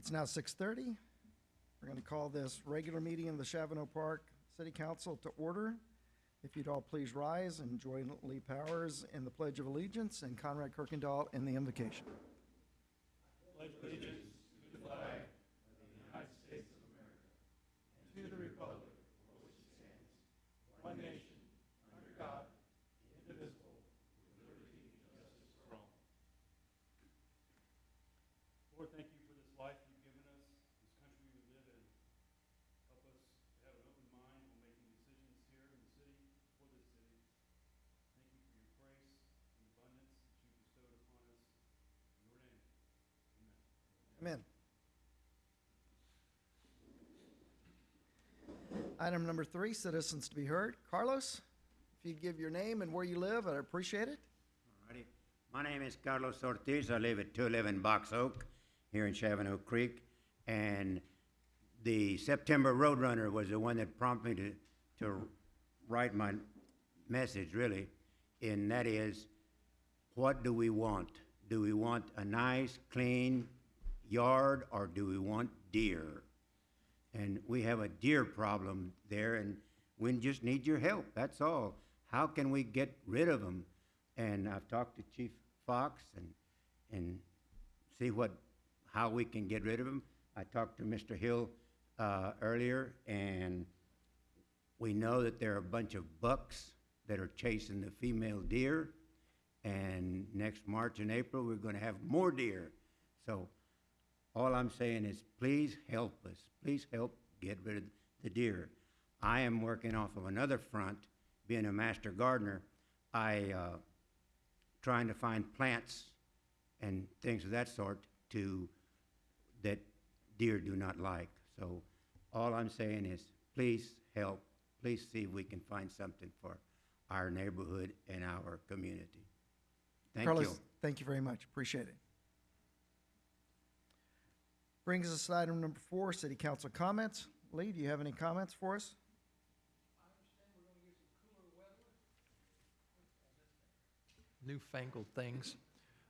It's now 6:30. We're going to call this regular meeting of the Chavano Park City Council to order. If you'd all please rise and join Lee Powers in the Pledge of Allegiance and Conrad Kirkendall in the invocation. Lord, thank you for this life you've given us, this country we live in. Help us to have an open mind when making decisions here in the city, for this city. Thank you for your grace and abundance that you bestowed upon us. In your name, amen. Amen. Item number 3, citizens to be heard. Carlos, if you'd give your name and where you live, I'd appreciate it. Alrighty. My name is Carlos Ortiz. I live at 211 Box Oak here in Chavano Creek. And the September Roadrunner was the one that prompted me to write my message, really. And that is, what do we want? Do we want a nice, clean yard, or do we want deer? And we have a deer problem there, and we just need your help, that's all. How can we get rid of them? And I've talked to Chief Fox and see how we can get rid of them. I talked to Mr. Hill earlier, and we know that there are a bunch of bucks that are chasing the female deer, and next March and April, we're gonna have more deer. So all I'm saying is, please help us. Please help get rid of the deer. I am working off of another front, being a master gardener. Trying to find plants and things of that sort that deer do not like. So all I'm saying is, please help. Please see if we can find something for our neighborhood and our community. Thank Carlos, you. thank you very much. Appreciate it. Brings us to item number 4, city council comments. Lee, do you have any comments for us? Newfangled things.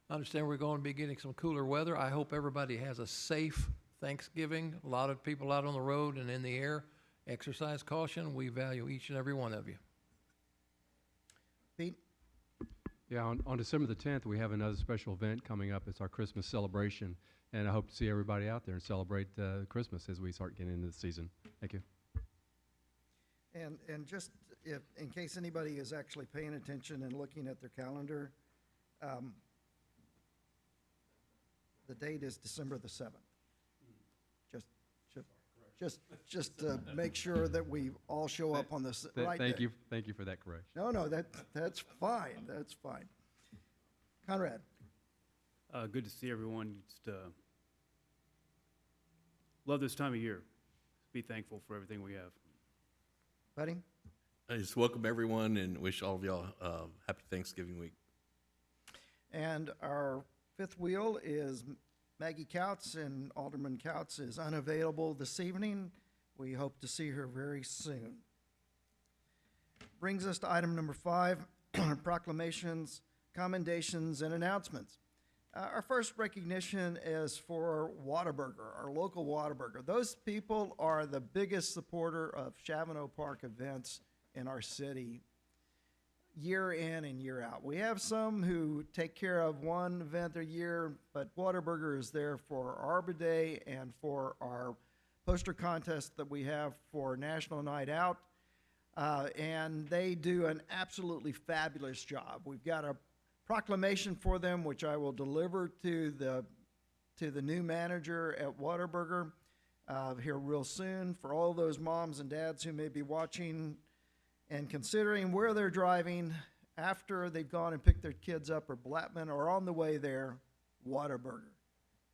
I understand we're going to be getting some cooler weather. I hope everybody has a safe Thanksgiving. A lot of people out on the road and in the air. Exercise caution. We value each and every one of you. Pete? Yeah, on December the 10th, we have another special event coming up. It's our Christmas celebration, and I hope to see everybody out there and celebrate Christmas as we start getting into the season. Thank you. And just in case anybody is actually paying attention and looking at their calendar, the date is December the 7th. Just to make sure that we all show up on this right day. Thank you for that correction. No, that's fine. That's fine. Conrad? Good to see everyone. Just love this time of year. Be thankful for everything we have. Buddy? I just welcome everyone and wish all of y'all happy Thanksgiving week. And our fifth wheel is Maggie Couts, and Alderman Couts is unavailable this evening. We hope to see her very soon. Brings us to item number 5, proclamations, commendations, and announcements. Our first recognition is for Whataburger, our local Whataburger. Those people are the biggest supporter of Chavano Park events in our city, year in and year out. We have some who take care of one event a year, but Whataburger is there for Arbor Day and for our poster contest that we have for National Night Out. And they do an absolutely fabulous job. We've got a proclamation for them, which I will deliver to the new manager at Whataburger here real soon. For all those moms and dads who may be watching and considering where they're driving after they've gone and picked their kids up, or Blackman, or on the way there, Whataburger.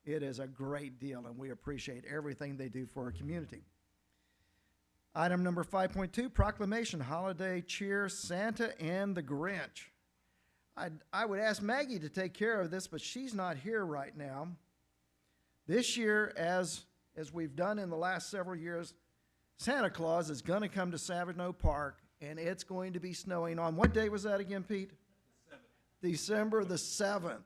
It is a great deal, and we appreciate everything they do for our community. Item number 5.2, proclamation, holiday cheer, Santa and the Grinch. I would ask Maggie to take care of this, but she's not here right now. This year, as we've done in the last several years, Santa Claus is going to come to Savino Park, and it's going to be snowing on, what day was that again, Pete? December the 7th.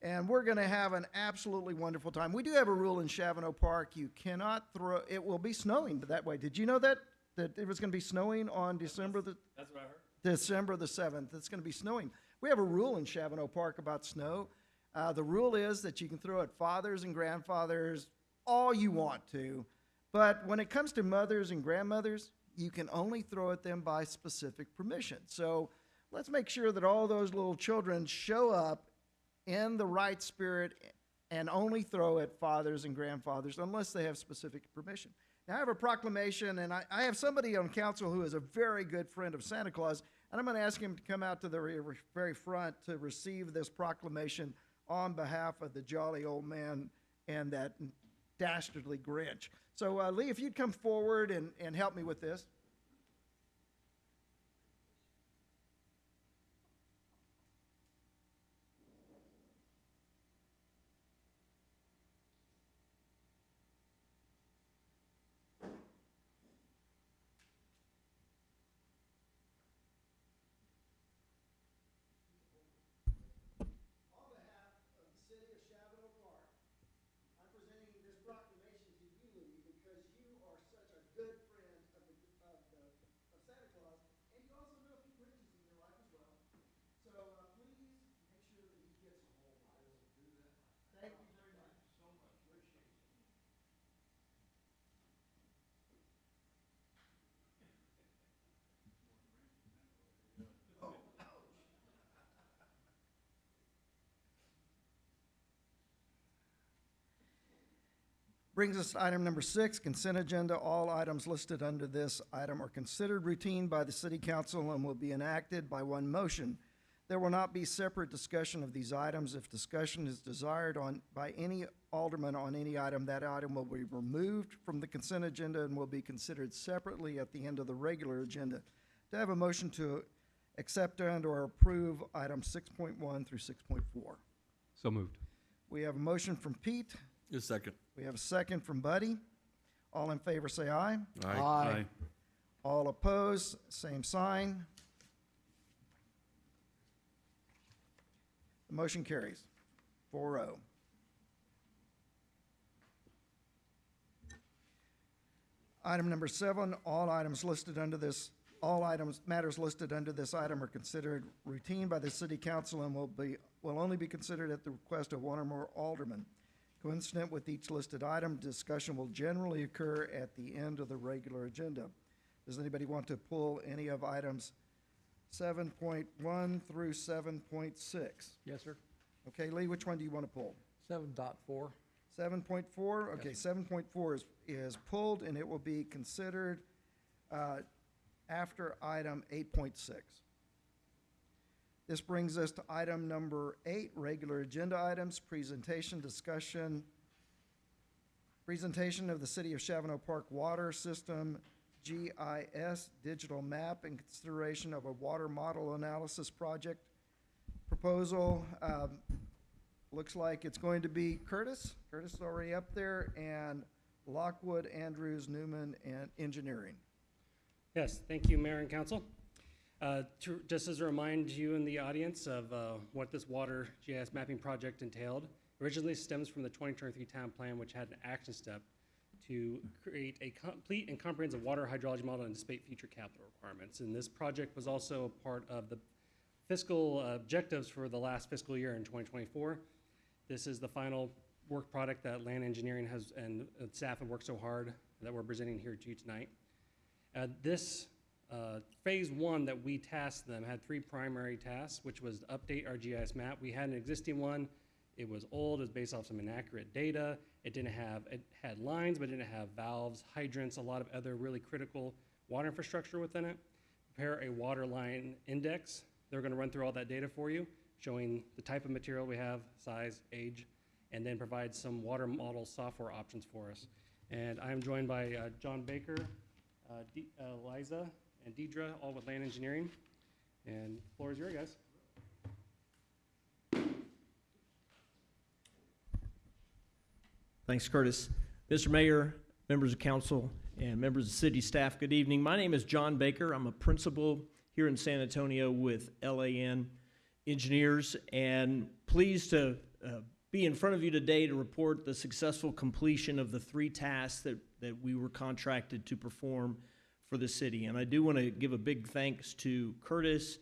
And we're going to have an absolutely wonderful time. We do have a rule in Chavano Park. You cannot throw, it will be snowing that way. Did you know that? That it was going to be snowing on December the That's what I heard. December the 7th. It's going to be snowing. We have a rule in Chavano Park about snow. The rule is that you can throw at fathers and grandfathers all you want to, but when it comes to mothers and grandmothers, you can only throw at them by specific permission. So let's make sure that all those little children show up in the right spirit and only throw at fathers and grandfathers unless they have specific permission. Now, I have a proclamation, and I have somebody on council who is a very good friend of Santa Claus, and I'm going to ask him to come out to the very front to receive this proclamation on behalf of the jolly old man and that dastardly Grinch. So, Lee, if you'd come forward and help me with this. I'm presenting this proclamation to you, Lee, because you are such a good friend of Santa Claus, and you also know a few Grinches in your life as well. So please make sure that he gets a hold. I will do that. Thank you very much. So much. Appreciate it. Brings us to item number 6, consent agenda. All items listed under this item are considered routine by the city council and will be enacted by one motion. There will not be separate discussion of these items. If discussion is desired by any alderman on any item, that item will be removed from the consent agenda and will be considered separately at the end of the regular agenda. Do I have a motion to accept and/or approve items 6.1 through 6.4? So moved. We have a motion from Pete. Just a second. We have a second from Buddy. All in favor, say aye. Aye. All opposed, same sign. The motion carries 4-0. Item number 7, matters listed under this item are considered routine by the city council and will only be considered at the request of one or more aldermen. Coincident with each listed item, discussion will generally occur at the end of the regular agenda. Does anybody want to pull any of items 7.1 through 7.6? Yes, sir. Okay, Lee, which one do you want to pull? 7.4. 7.4? Okay, 7.4 is pulled, and it will be considered after item 8.6. This brings us to item number 8, regular agenda items, presentation of the City of Chavano Park Water System GIS digital map in consideration of a water model analysis project proposal. Looks like it's going to be Curtis. Curtis is already up there, and Lockwood, Andrews, Newman, and Engineering. Yes, thank you, Mayor and Council. Just as a remind you in the audience of what this water GIS mapping project entailed, originally stems from the 2023 town plan, which had an action step to create a complete and comprehensive water hydrology model and anticipate future capital requirements. And this project was also a part of the fiscal objectives for the last fiscal year in 2024. This is the final work product that Land Engineering has and staff have worked so hard that we're presenting here to you tonight. This phase 1 that we tasked them had 3 primary tasks, which was to update our GIS map. We had an existing one. It was old. It was based off some inaccurate data. It had lines, but it didn't have valves, hydrants, a lot of other really critical water infrastructure within it. Prepare a water line index. They're going to run through all that data for you, showing the type of material we have, size, age, and then provide some water model software options for us. And I'm joined by John Baker, Liza, and Deidre, all with Land Engineering. And the floor is yours, guys. Thanks, Curtis. Mr. Mayor, members of council, and members of city staff, good evening. My name is John Baker. I'm a principal here in San Antonio with LAN Engineers, and pleased to be in front of you today to report the successful completion of the 3 tasks that we were contracted to perform for the city. And I do want to give a big thanks to Curtis,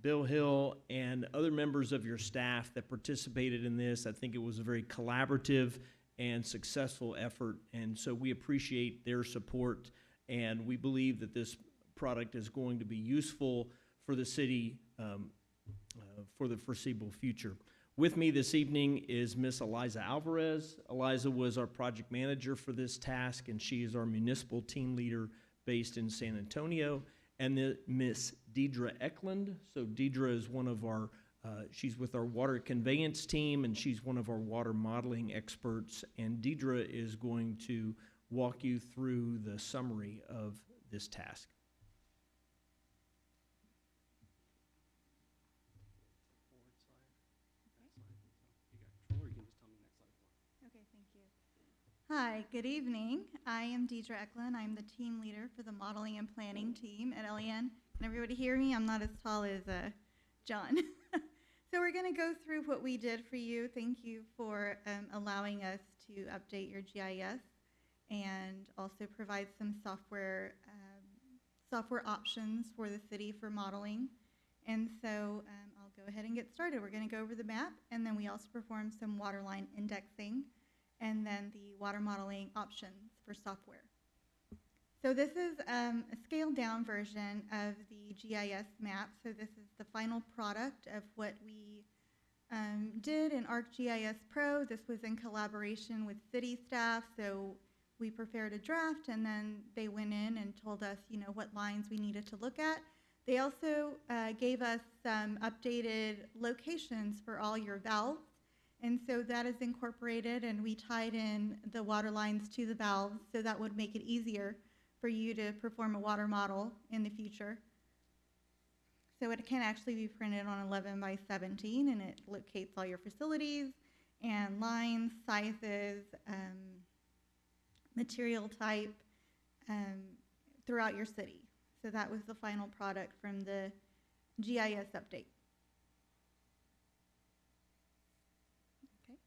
Bill Hill, and other members of your staff that participated in this. I think it was a very collaborative and successful effort, and so we appreciate their support, and we believe that this product is going to be useful for the city for the foreseeable future. With me this evening is Miss Eliza Alvarez. Eliza was our project manager for this task, and she is our municipal team leader based in San Antonio. And Miss Deidre Eklund. So Deidre is one of our, she's with our water conveyance team, and she's one of our water modeling experts. And Deidre is going to walk you through the summary of this task. Okay, thank you. Hi, good evening. I am Deidre Eklund. I'm the team leader for the modeling and planning team at LEN. Can everybody hear me? I'm not as tall as John. So we're going to go through what we did for you. Thank you for allowing us to update your GIS and also provide some software options for the city for modeling. And so I'll go ahead and get started. We're going to go over the map, and then we also perform some waterline indexing, and then the water modeling options for software. So this is a scaled down version of the GIS map. So this is the final product of what we did in ArcGIS Pro. This was in collaboration with city staff. So we prepared a draft, and then they went in and told us, you know, what lines we needed to look at. They also gave us some updated locations for all your valves. And so that is incorporated, and we tied in the water lines to the valves, so that would make it easier for you to perform a water model in the future. So it can actually be printed on 11 by 17, and it locates all your facilities and lines, sizes, material type throughout your city. So that was the final product from the GIS update. Okay.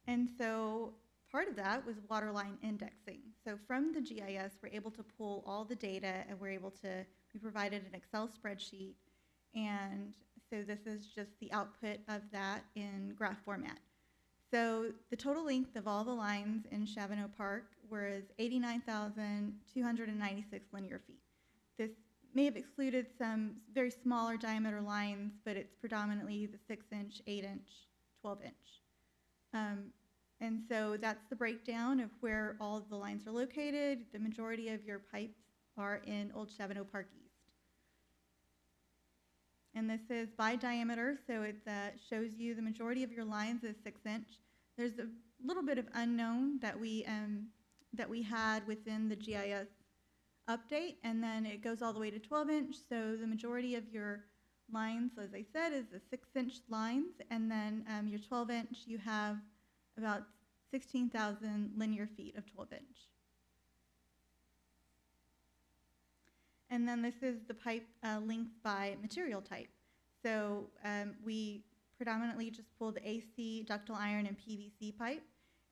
And so part of that was waterline indexing. So from the GIS, we're able to pull all the data, and we provided an Excel spreadsheet. And so this is just the output of that in graph format. So the total length of all the lines in Chavano Park was 89,296 linear feet. This may have excluded some very smaller diameter lines, but it's predominantly the 6-inch, 8-inch, 12-inch. And so that's the breakdown of where all of the lines are located. The majority of your pipes are in Old Chavano Park East. And this is by diameter, so it shows you the majority of your lines is 6-inch. There's a little bit of unknown that we had within the GIS update, and then it goes all the way to 12-inch. So the majority of your lines, as I said, is the 6-inch lines, and then your 12-inch, you have about 16,000 linear feet of 12-inch. And then this is the pipe length by material type. So we predominantly just pull the AC, ductile iron, and PVC pipe,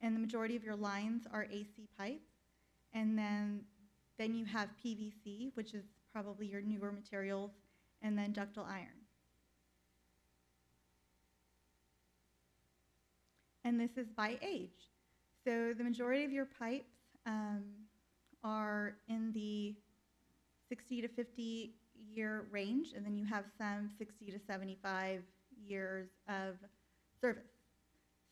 and the majority of your lines are AC pipe. And then you have PVC, which is probably your newer materials, and then ductile iron. And this is by age. So the majority of your pipes are in the 60 to 50 year range, and then you have some 60 to 75 years of service.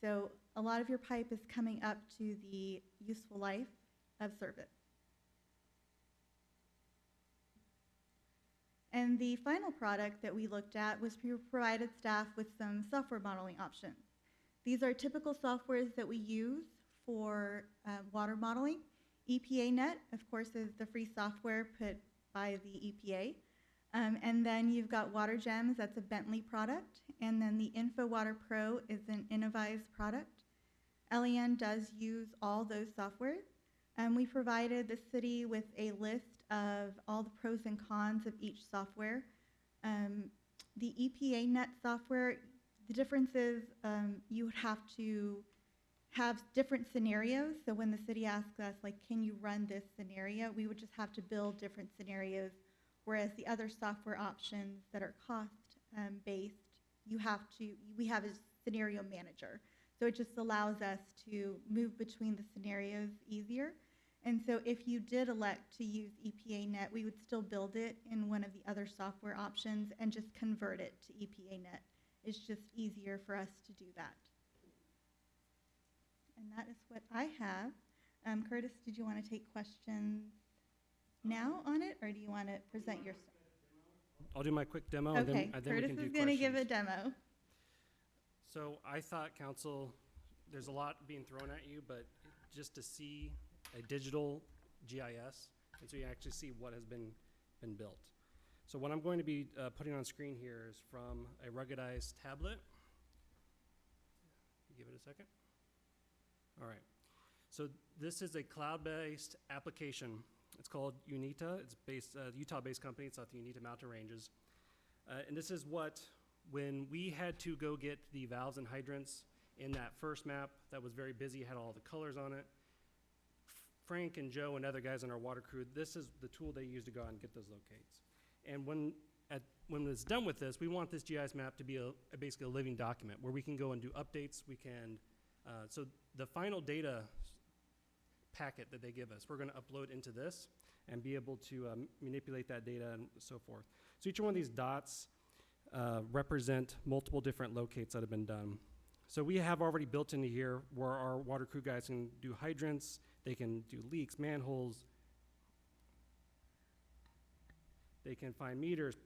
So a lot of your pipe is coming up to the useful life of service. And the final product that we looked at was we provided staff with some software modeling options. These are typical softwares that we use for water modeling. EPANet, of course, is the free software put by the EPA. And then you've got WaterGems, that's a Bentley product. And then the InfoWater Pro is an Innovyze product. LEN does use all those softwares. We provided the city with a list of all the pros and cons of each software. The EPANet software The difference is you would have to have different scenarios. So when the city asks us, like, can you run this scenario, we would just have to build different scenarios. Whereas the other software options that are cost-based, we have a scenario manager. So it just allows us to move between the scenarios easier. And so if you did elect to use EPA Net, we would still build it in one of the other software options and just convert it to EPA Net. It's just easier for us to do that. And that is what I have. Curtis, did you want to take questions now on it, or do you want to present your? I'll do my quick demo, and Okay, then we Curtis can do is going to give a questions. demo. So I thought, council, there's a lot being thrown at you, but just to see a digital GIS, and so you actually see what has been built. So what I'm going to be putting on screen here is from a ruggedized tablet. Give it a second. All right. So this is a cloud-based application. It's called UNITA. It's based, Utah-based company. It's off the UNITA Mountain Ranges. And this is what, when we had to go get the valves and hydrants in that first map that was very busy, had all the colors on it, Frank and Joe and other guys on our water crew, this is the tool they use to go out and get those locates. And when it's done with this, we want this GIS map to be basically a living document where we can go and do updates. We can, so the final data packet that they give us, we're going to upload into this and be able to manipulate that data and so forth. So each one of these dots represent multiple different locates that have been done. So we have already built into here where our water crew guys can do hydrants, they can do leaks, manholes, they can find meters,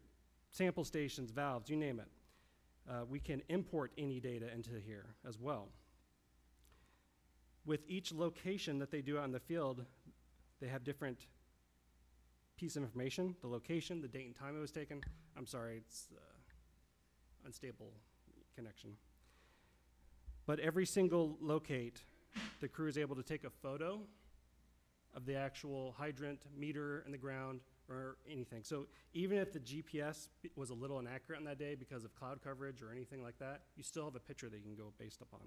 sample stations, valves, you name it. We can import any data into here as well. With each location that they do out in the field, they have different piece of information, the location, the date and time it was taken. I'm sorry, it's unstable connection. But every single locate, the crew is able to take a photo of the actual hydrant, meter in the ground, or anything. So even if the GPS was a little inaccurate on that day because of cloud coverage or anything like that, you still have a picture that you can go based upon.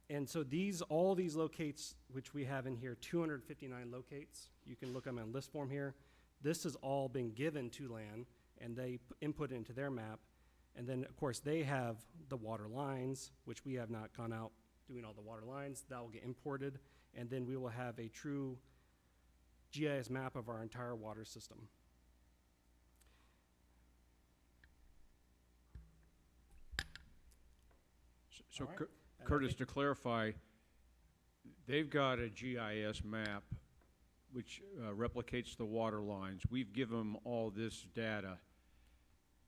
And so all these locates, which we have in here, 259 locates, you can look them on list form here. This has all been given to LAN, and they input it into their map. And then, of course, they have the water lines, which we have not gone out doing all the water lines. That will get imported, and then we will have a true GIS map of our entire water system. So All right. Curtis, to clarify, they've got a GIS map which replicates the water lines. We've given them all this data,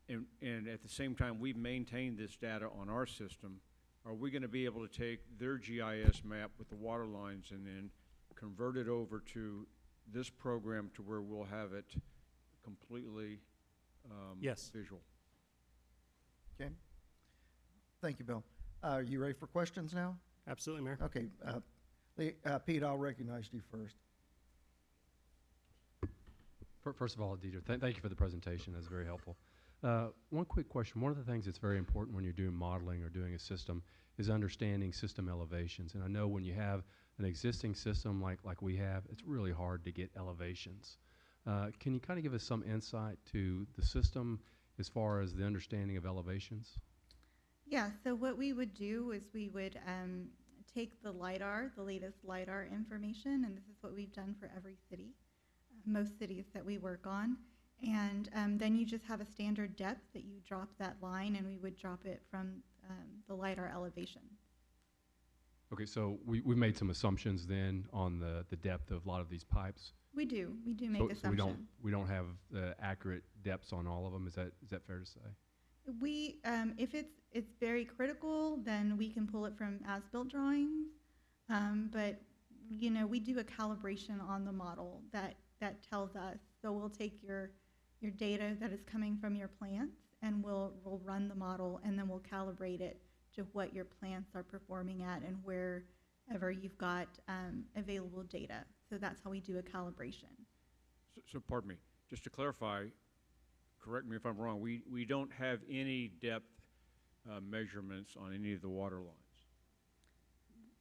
and at the same time, we've maintained this data on our system. Are we going to be able to take their GIS map with the water lines and then convert it over to this program to where we'll have it completely Yes. visual? Okay. Thank you, Bill. Are you ready for questions now? Absolutely, Mayor. Okay, Pete, I'll recognize you first. First of all, Deidre, thank you for the presentation. That's very helpful. One quick question. One of the things that's very important when you're doing modeling or doing a system is understanding system elevations. And I know when you have an existing system like we have, it's really hard to get elevations. Can you kind of give us some insight to the system as far as the understanding of elevations? Yeah, so what we would do is we would take the LiDAR, the latest LiDAR information, and this is what we've done for every city, most cities that we work on. And then you just have a standard depth that you drop that line, and we would drop it from the LiDAR elevation. Okay, so we've made some assumptions then on the depth of a lot of these pipes. We do make So assumptions. we don't have the accurate depths on all of them. Is that fair to say? We, if it's very critical, then we can pull it from as-built drawings. But, you know, we do a calibration on the model that tells us. So we'll take your data that is coming from your plants, and we'll run the model, and then we'll calibrate it to what your plants are performing at and wherever you've got available data. So that's how we do a calibration. So pardon me, just to clarify, correct me if I'm wrong, we don't have any depth measurements on any of the water lines.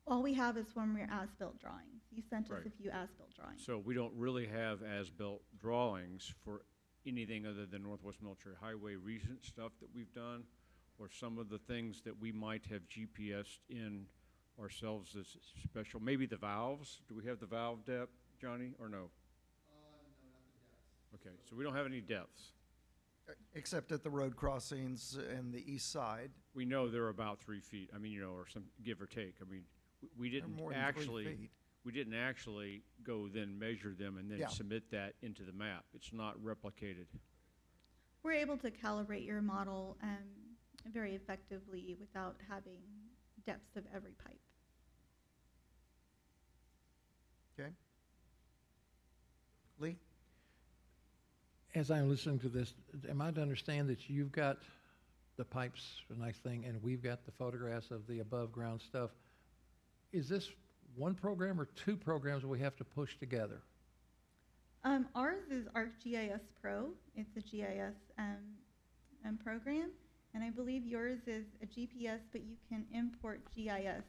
All we have is from your as-built drawings. You sent us Right. a few as-built drawings. So we don't really have as-built drawings for anything other than Northwest Military Highway recent stuff that we've done, or some of the things that we might have GPSed in ourselves as special. Maybe the valves. Do we have the valve depth, Johnny, or no? No, not the depths. Okay, so we don't have any depths. Except at the road crossings in the east side. We know they're about 3 feet. I mean, you know, or some give or take. I mean, we They're didn't more than 3 actually. feet. We didn't actually go then measure them and then Yeah. submit that into the map. It's not replicated. We're able to calibrate your model very effectively without having depths of every pipe. Okay? Lee? As I'm listening to this, am I to understand that you've got the pipes, a nice thing, and we've got the photographs of the above-ground stuff? Is this one program or two programs we have to push together? Ours is ArcGIS Pro. It's a GIS program, and I believe yours is a GPS, but you can import GIS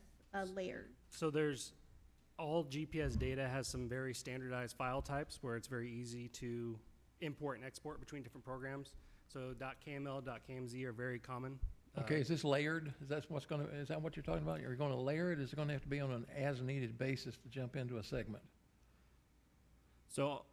layers. So there's, all GPS data has some very standardized file types where it's very easy to import and export between different programs. So .kml, .kmz are very common. Okay, is this layered? Is that what's gonna, is that what you're talking about? Are you gonna layer it? Is it gonna have to be on an as-needed basis to jump into a segment? So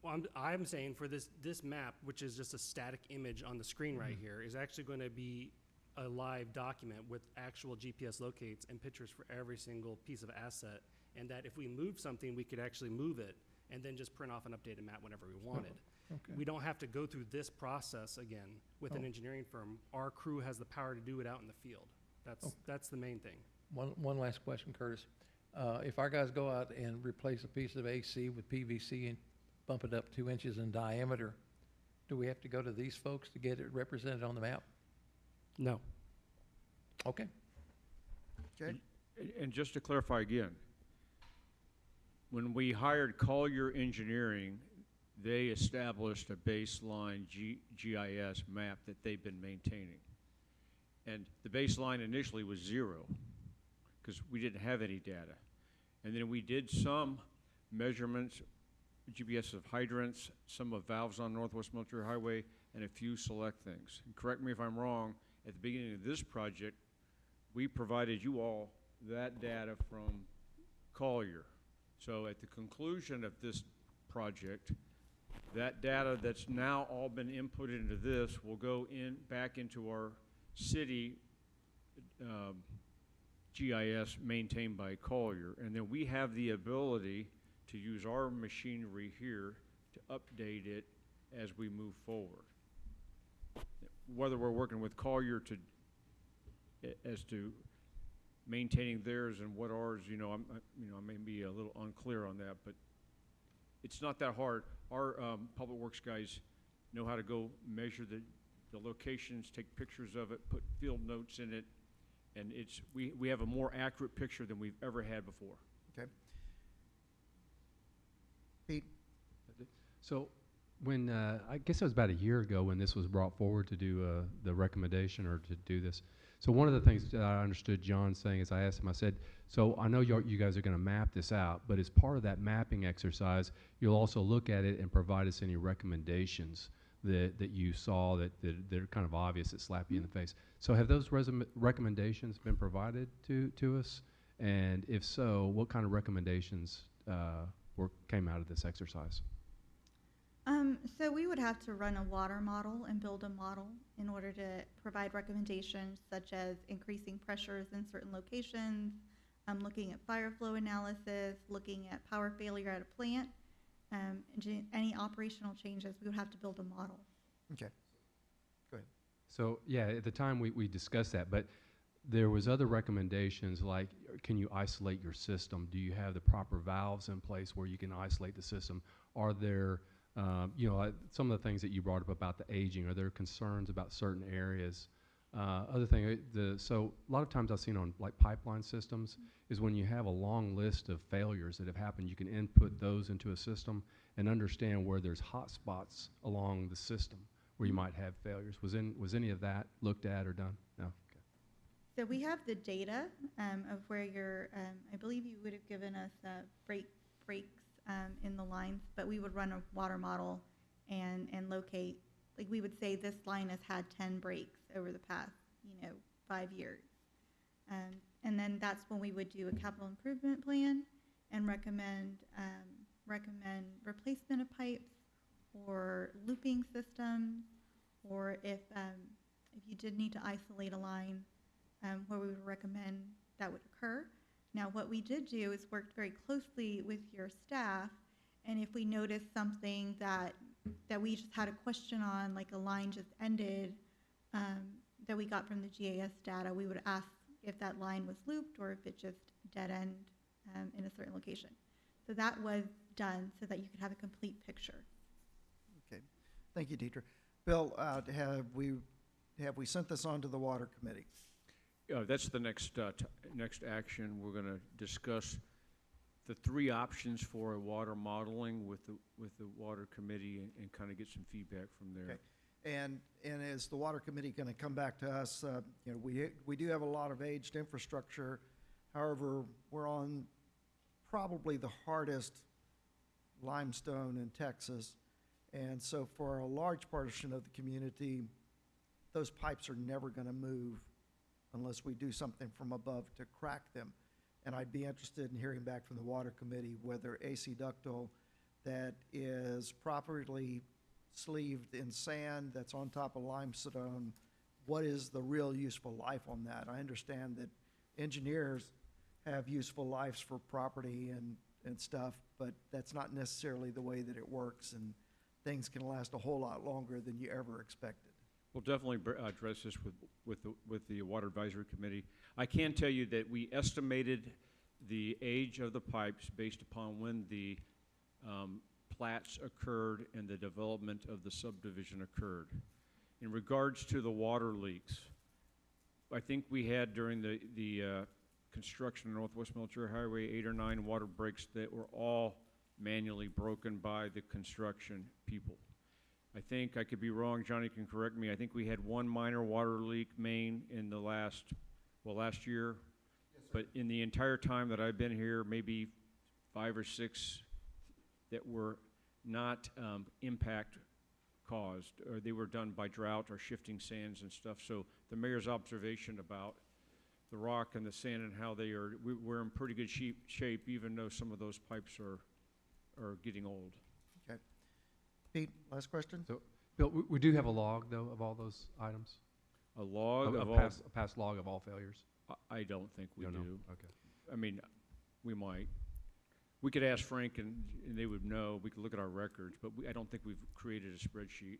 well, I'm saying for this map, which is just a static image on the screen right here, is actually going to be a live document with actual GPS locates and pictures for every single piece of asset. And that if we move something, we could actually move it and then just print off an updated map whenever we wanted. Okay. We don't have to go through this process again with an engineering firm. Our crew has the power to do it out in the field. That's the main thing. One last question, Curtis. If our guys go out and replace a piece of AC with PVC and bump it up 2 inches in diameter, do we have to go to these folks to get it represented on the map? No. Okay. Okay? And just to clarify again, when we hired Collier Engineering, they established a baseline GIS map that they've been maintaining. And the baseline initially was 0, because we didn't have any data. And then we did some measurements, GPS of hydrants, some of valves on Northwest Military Highway, and a few select things. And correct me if I'm wrong, at the beginning of this project, we provided you all that data from Collier. So at the conclusion of this project, that data that's now all been inputted into this will go back into our city GIS maintained by Collier. And then we have the ability to use our machinery here to update it as we move forward. Whether we're working with Collier as to maintaining theirs and what ours, I may be a little unclear on that, but it's not that hard. Our public works guys know how to go measure the locations, take pictures of it, put field notes in it, and we have a more accurate picture than we've ever had before. Okay. Pete? So when, I guess it was about a year ago when this was brought forward to do the recommendation or to do this. So one of the things that I understood John saying is I asked him, I said, so I know you guys are going to map this out, but as part of that mapping exercise, you'll also look at it and provide us any recommendations that you saw that are kind of obvious that slap you in the face. So have those recommendations been provided to us? And if so, what kind of recommendations came out of this exercise? So we would have to run a water model and build a model in order to provide recommendations such as increasing pressures in certain locations, looking at fire flow analysis, looking at power failure at a plant, any operational changes. We would have to build a model. Okay. Go ahead. So, yeah, at the time we discussed that, but there was other recommendations like, can you isolate your system? Do you have the proper valves in place where you can isolate the system? Are there, some of the things that you brought up about the aging, are there concerns about certain areas? Other thing, so a lot of times I've seen on like pipeline systems is when you have a long list of failures that have happened, you can input those into a system and understand where there's hot spots along the system, where you might have failures. Was any of that looked at or done? No? Okay. So we have the data of where your, I believe you would have given us breaks in the lines, but we would run a water model and locate, like we would say this line has had 10 breaks over the past, 5 years. And then that's when we would do a capital improvement plan and recommend replacement of pipes or looping systems, or if you did need to isolate a line, where we would recommend that would occur. Now, what we did do is worked very closely with your staff, and if we noticed something that we just had a question on, like a line just ended, that we got from the GIS data, we would ask if that line was looped or if it just dead end in a certain location. So that was done so that you could have a complete picture. Okay, thank you, Deidre. Bill, have we sent this on to the Water Committee? That's the next action. We're going to discuss the 3 options for a water modeling with the Water Committee and kind of get some feedback from there. Okay. And is the Water Committee going to come back to us? We do have a lot of aged infrastructure. However, we're on probably the hardest limestone in Texas. And so for a large portion of the community, those pipes are never going to move unless we do something from above to crack them. And I'd be interested in hearing back from the Water Committee whether AC ductile that is properly sleeved in sand, that's on top of limestone, what is the real useful life on that? I understand that engineers have useful lives for property and stuff, but that's not necessarily the way that it works, and things can last a whole lot longer than you ever expected. We'll definitely address this with the Water Advisory Committee. I can tell you that we estimated the age of the pipes based upon when the plats occurred and the development of the subdivision occurred. In regards to the water leaks, I think we had during the construction of Northwest Military Highway 8 or 9 water breaks that were all manually broken by the construction people. I think, I could be wrong, Johnny can correct me, I think we had 1 minor water leak main in the last year. Yes, but in the entire time that I've been here, maybe 5 or 6 that were not impact caused, or they were done by drought or shifting sands and stuff. So the mayor's observation about the rock and the sand and how we're in pretty good shape, even though some of those pipes are getting old. Okay. Pete, last question? So, Bill, we do have a log, though, of all those items? A log of all? A past log of all failures? I don't think we do. Okay. I mean, we might. We could ask Frank and they would know. We could look at our records, but I don't think we've created a spreadsheet.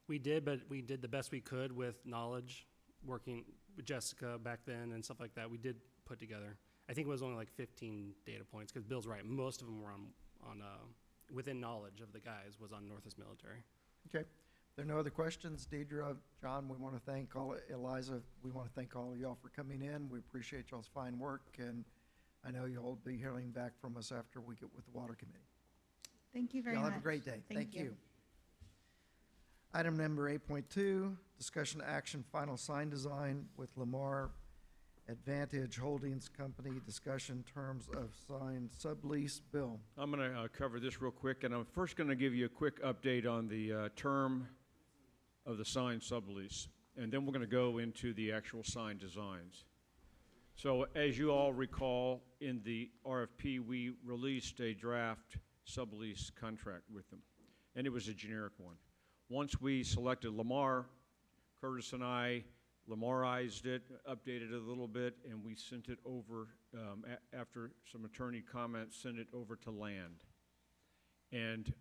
We did, but we did the best we could with knowledge, working with Jessica back then and stuff like that. We did put together. I think it was only like 15 data points, because Bill's right. Most of them were on within knowledge of the guys was on Northwest Military. Okay. If there are no other questions, Deidre, John, we want to thank Eliza, we want to thank all of y'all for coming in. We appreciate y'all's fine work, and I know you'll be hearing back from us after we get with the Water Committee. Thank you very Y'all much. have a great day. Thank you. Item number 8.2, discussion action, final sign design with Lamar Advantage Holdings Company, discussion terms of sign sublease. Bill. I'm going to cover this real quick, and I'm first going to give you a quick update on the term of the sign sublease, and then we're going to go into the actual sign designs. So as you all recall, in the RFP, we released a draft sublease contract with them, and it was a generic one. Once we selected Lamar, Curtis and I Lamarized it, updated it a little bit, and we sent it over, after some attorney comments, sent it over to Land. And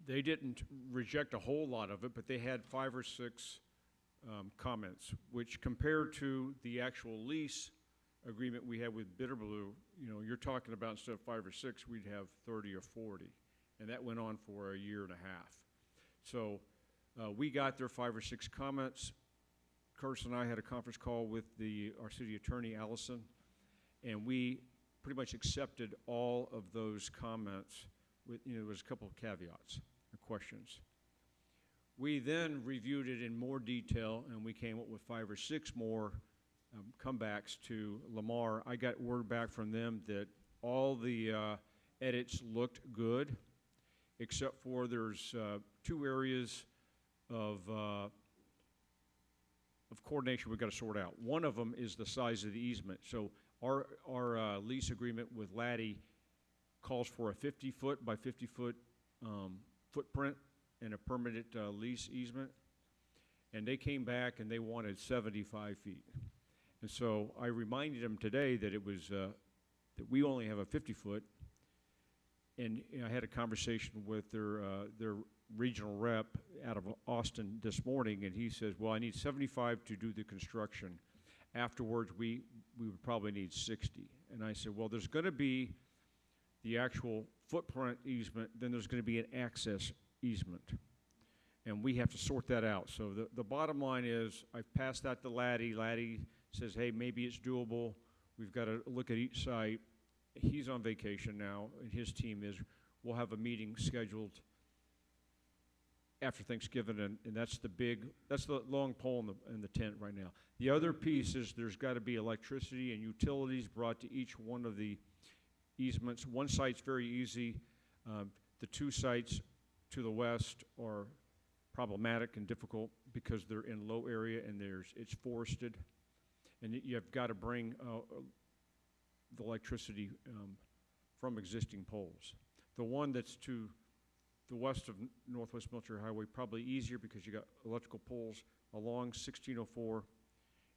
they didn't reject a whole lot of it, but they had 5 or 6 comments, which compared to the actual lease agreement we had with Bitterblue, you're talking about instead of 5 or 6, we'd have 30 or 40. And that went on for a year and a half. So we got their 5 or 6 comments. Curtis and I had a conference call with our city attorney, Allison, and we pretty much accepted all of those comments with, there was a couple of caveats or questions. We then reviewed it in more detail, and we came up with 5 or 6 more comebacks to Lamar. I got word back from them that all the edits looked good, except for there's 2 areas of coordination we've got to sort out. One of them is the size of the easement. So our lease agreement with Laddie calls for a 50-foot by 50-foot footprint and a permanent lease easement. And they came back and they wanted 75 feet. And so I reminded them today that it was, that we only have a 50-foot. And I had a conversation with their regional rep out of Austin this morning, and he says, well, I need 75 to do the construction. Afterwards, we would probably need 60. And I said, well, there's going to be the actual footprint easement, then there's going to be an access easement. And we have to sort that out. So the bottom line is, I've passed that to Laddie. Laddie says, hey, maybe it's doable. We've got to look at each site. He's on vacation now, and his team is. We'll have a meeting scheduled after Thanksgiving, and that's the long pole in the tent right now. The other piece is there's got to be electricity and utilities brought to each one of the easements. One site's very easy. The 2 sites to the west are problematic and difficult because they're in low area and it's forested, and you've got to bring the electricity from existing poles. The one that's to the west of Northwest Military Highway, probably easier because you got electrical poles along 1604,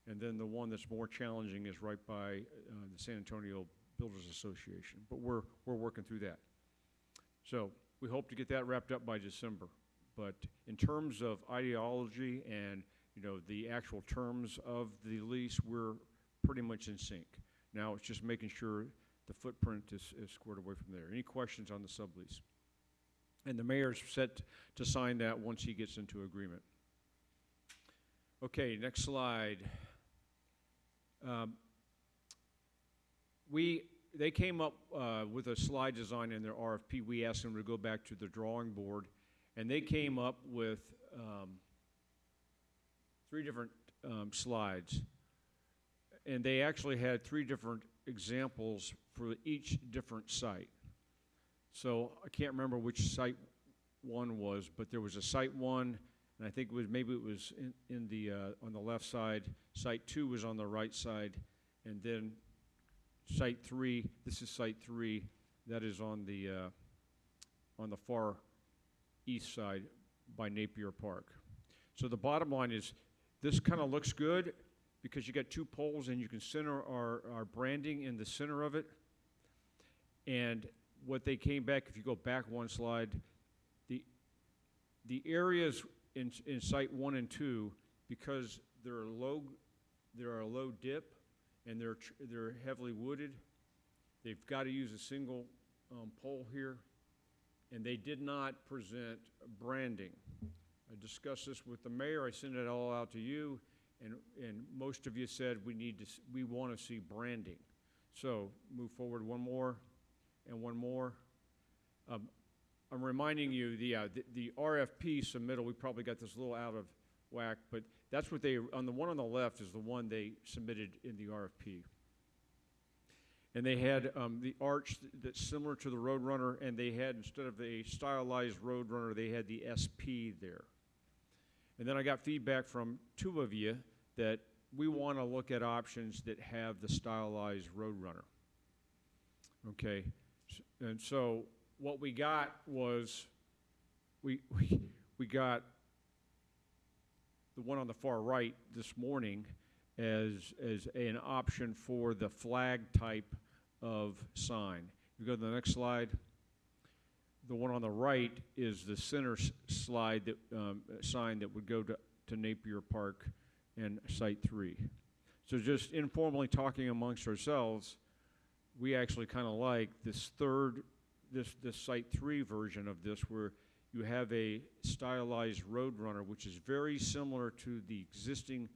and then the one that's more challenging is right by the San Antonio Builders Association. But we're working through that. So we hope to get that wrapped up by December. But in terms of ideology and the actual terms of the lease, we're pretty much in sync. Now it's just making sure the footprint is squared away from there. Any questions on the sublease? And the mayor's set to sign that once he gets into agreement. Okay, next slide. They came up with a slide design in their RFP. We asked them to go back to the drawing board, and they came up with 3 different slides. And they actually had 3 different examples for each different site. So I can't remember which site 1 was, but there was a site 1, and I think maybe it was in the on the left side. Site 2 was on the right side, and then site 3. This is site 3. That is on the far east side by Napier Park. So the bottom line is, this kind of looks good because you got 2 poles, and you can center our branding in the center of it. And what they came back, if you go back 1 slide, the areas in site 1 and 2, because they're a low dip and they're heavily wooded, they've got to use a single pole here, and they did not present branding. I discussed this with the mayor. I sent it all out to you, and most of you said we want to see branding. So move forward 1 more. And 1 more. I'm reminding you, the RFP submittal, we probably got this a little out of whack, but that's what on the one on the left is the one they submitted in the RFP. And they had the arch that's similar to the Roadrunner, and they had, instead of a stylized Roadrunner, they had the SP there. And then I got feedback from 2 of you that we want to look at options that have the stylized Roadrunner. Okay. And so what we got was, we got the one on the far right this morning as an option for the flag type of sign. You go to the next slide. The one on the right is the center slide that sign that would go to Napier Park and Site 3. So just informally talking amongst ourselves, we actually kind of like this this Site 3 version of this, where you have a stylized Roadrunner, which is very similar to the existing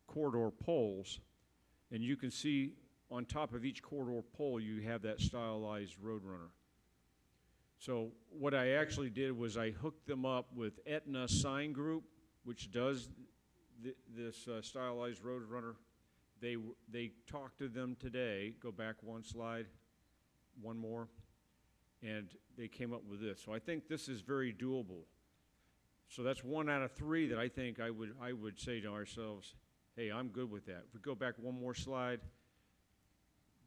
corridor poles. And you can see on top of each corridor pole, you have that stylized Roadrunner. So what I actually did was I hooked them up with Aetna Sign Group, which does this stylized road runner. They talked to them today. Go back one slide, one more, and they came up with this. So I think this is very doable. So that's 1 out of 3 that I think I would say to ourselves, hey, I'm good with that. If we go back one more slide,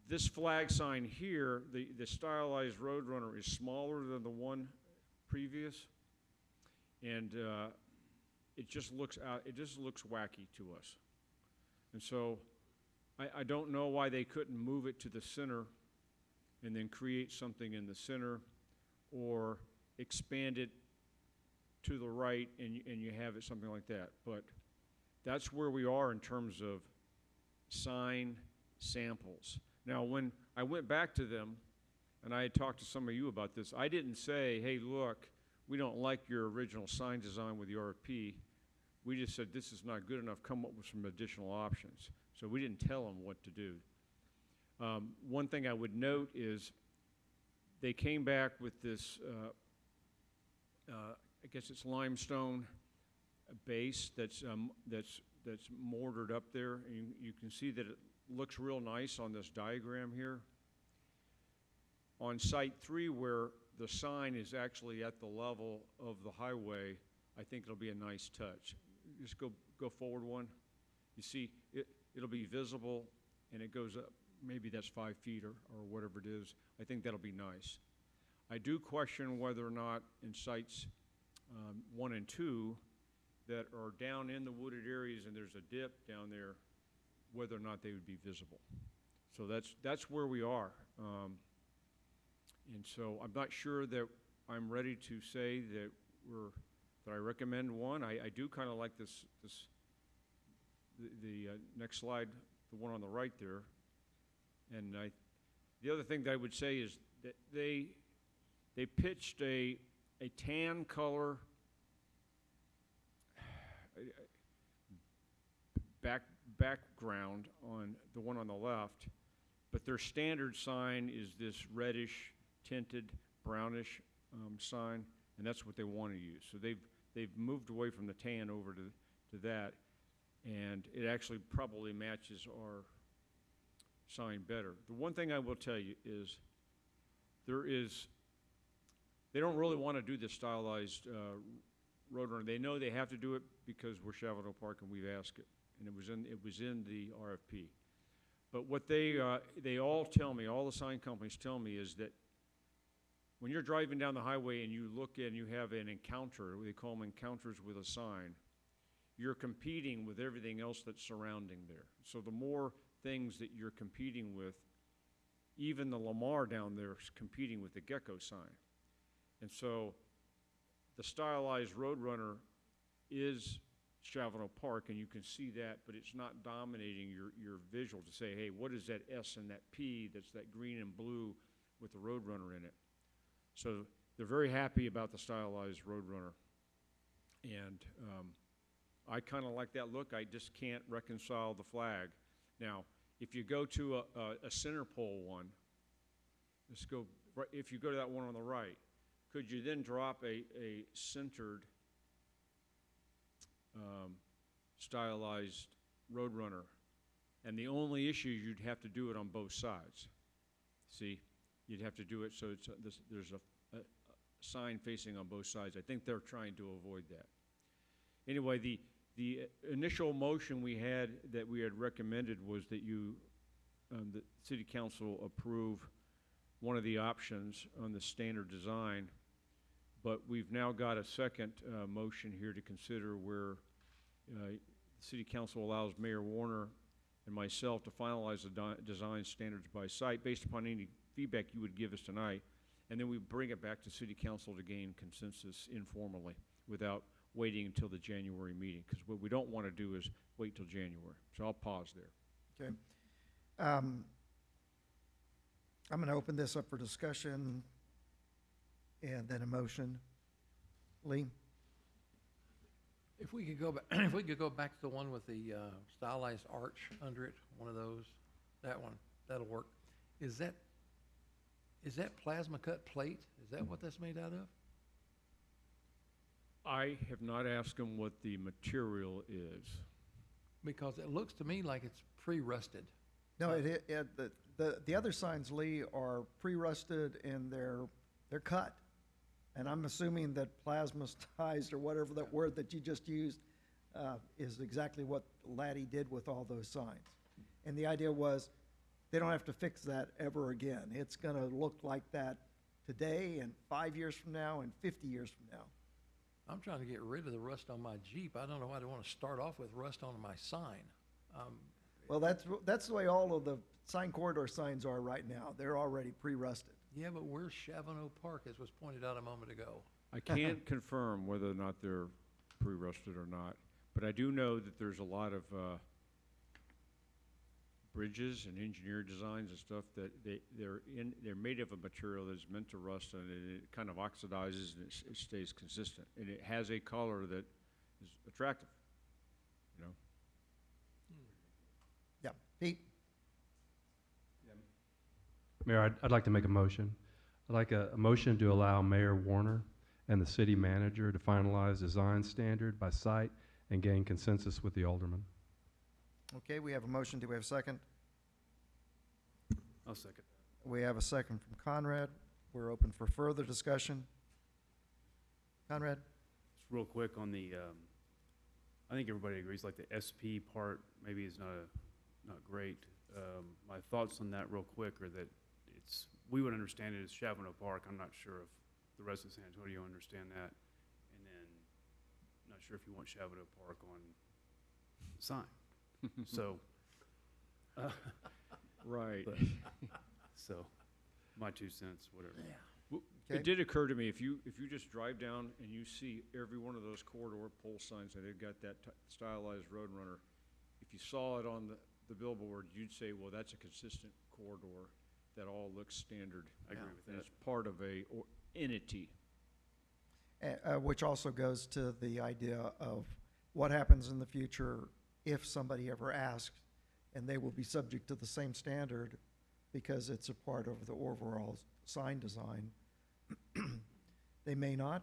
this flag sign here, the stylized road runner is smaller than the one previous, and it just looks wacky to us. And so I don't know why they couldn't move it to the center and then create something in the center, or expand it to the right and you have it something like that. But that's where we are in terms of sign samples. Now, when I went back to them, and I had talked to some of you about this, I didn't say, hey, look, we don't like your original sign design with the RFP. We just said, this is not good enough, come up with some additional options. So we didn't tell them what to do. One thing I would note is they came back with this, I guess it's limestone base that's mortared up there. And you can see that it looks real nice on this diagram here. On Site 3, where the sign is actually at the level of the highway, I think it'll be a nice touch. Just go forward one. You see, it'll be visible, and it goes up. Maybe that's 5 feet or whatever it is. I think that'll be nice. I do question whether or not in sites 1 and 2 that are down in the wooded areas and there's a dip down there, whether or not they would be visible. So that's where we are. And so I'm not sure that I'm ready to say that I recommend one. I do kind of like the next slide, the one on the right there. And the other thing that I would say is that they pitched a tan color background on the one on the left, but their standard sign is this reddish tinted brownish sign, and that's what they want to use. So they've moved away from the tan over to that, and it actually probably matches our sign better. The one thing I will tell you is they don't really want to do this stylized road runner. They know they have to do it because we're Chavano Park and we've asked it, and it was in the RFP. But what they all tell me, all the sign companies tell me, is that when you're driving down the highway and you look and you have an encounter, they call them encounters with a sign, you're competing with everything else that's surrounding there. So the more things that you're competing with, even the Lamar down there is competing with the Gecko sign. And so the stylized road runner is Chavano Park, and you can see that, but it's not dominating your visual to say, hey, what is that S and that P that's that green and blue with the road runner in it? So they're very happy about the stylized road runner. And I kind of like that look. I just can't reconcile the flag. Now, if you go to a center pole one, let's go, if you go to that one on the right, could you then drop a centered stylized road runner? And the only issue, you'd have to do it on both sides. See, you'd have to do it so there's a sign facing on both sides. I think they're trying to avoid that. Anyway, the initial motion we had that we had recommended was that the City Council approve one of the options on the standard design, but we've now got a second motion here to consider where the City Council allows Mayor Warner and myself to finalize the design standards by site based upon any feedback you would give us tonight, and then we bring it back to City Council to gain consensus informally without waiting until the January meeting, because what we don't want to do is wait till January. So I'll pause there. Okay. I'm going to open this up for discussion and then a motion. Lee? If we could go back, if we could go back to the one with the stylized arch under it, one of those, that one, that'll work. Is that Is that plasma cut plate? Is that what that's made out of? I have not asked him what the material is. Because it looks to me like it's pre-rusted. No, the other signs, Lee, are pre-rusted and they're cut. And I'm assuming that plasmastized, or whatever that word that you just used, is exactly what Laddie did with all those signs. And the idea was, they don't have to fix that ever again. It's gonna look like that today and 5 years from now and 50 years from now. I'm trying to get rid of the rust on my Jeep. I don't know why they want to start off with rust on my sign. Well, that's the way all of the sign corridor signs are right now. They're already pre-rusted. Yeah, but where's Chavano Park, as was pointed out a moment ago? I can't confirm whether or not they're pre-rusted or not, but I do know that there's a lot of bridges and engineered designs and stuff that they're made of a material that's meant to rust, and it kind of oxidizes and it stays consistent, and it has a color that is attractive, you know. Yeah, Pete? Mayor, I'd like to make a motion. I'd like a motion to allow Mayor Warner and the city manager to finalize design standard by site and gain consensus with the aldermen. Okay, we have a motion. Do we have a second? I'll second. We have a second from Conrad. We're open for further discussion. Conrad? Just real quick on the, I think everybody agrees, like the SP part maybe is not great. My thoughts on that real quick are that we would understand it as Chavano Park. I'm not sure if the rest of San Antonio understand that. And then, not sure if you want Chavano Park on the sign. So, Right. but, so, my 2 cents, whatever. W- Okay. It did occur to me, if you just drive down and you see every one of those corridor pole signs, and they've got that stylized Roadrunner, if you saw it on the billboard, you'd say, well, that's a consistent corridor that all looks standard. I agree with And that. it's part of a entity. Which also goes to the idea of what happens in the future if somebody ever asks, and they will be subject to the same standard because it's a part of the overall sign design. They may not,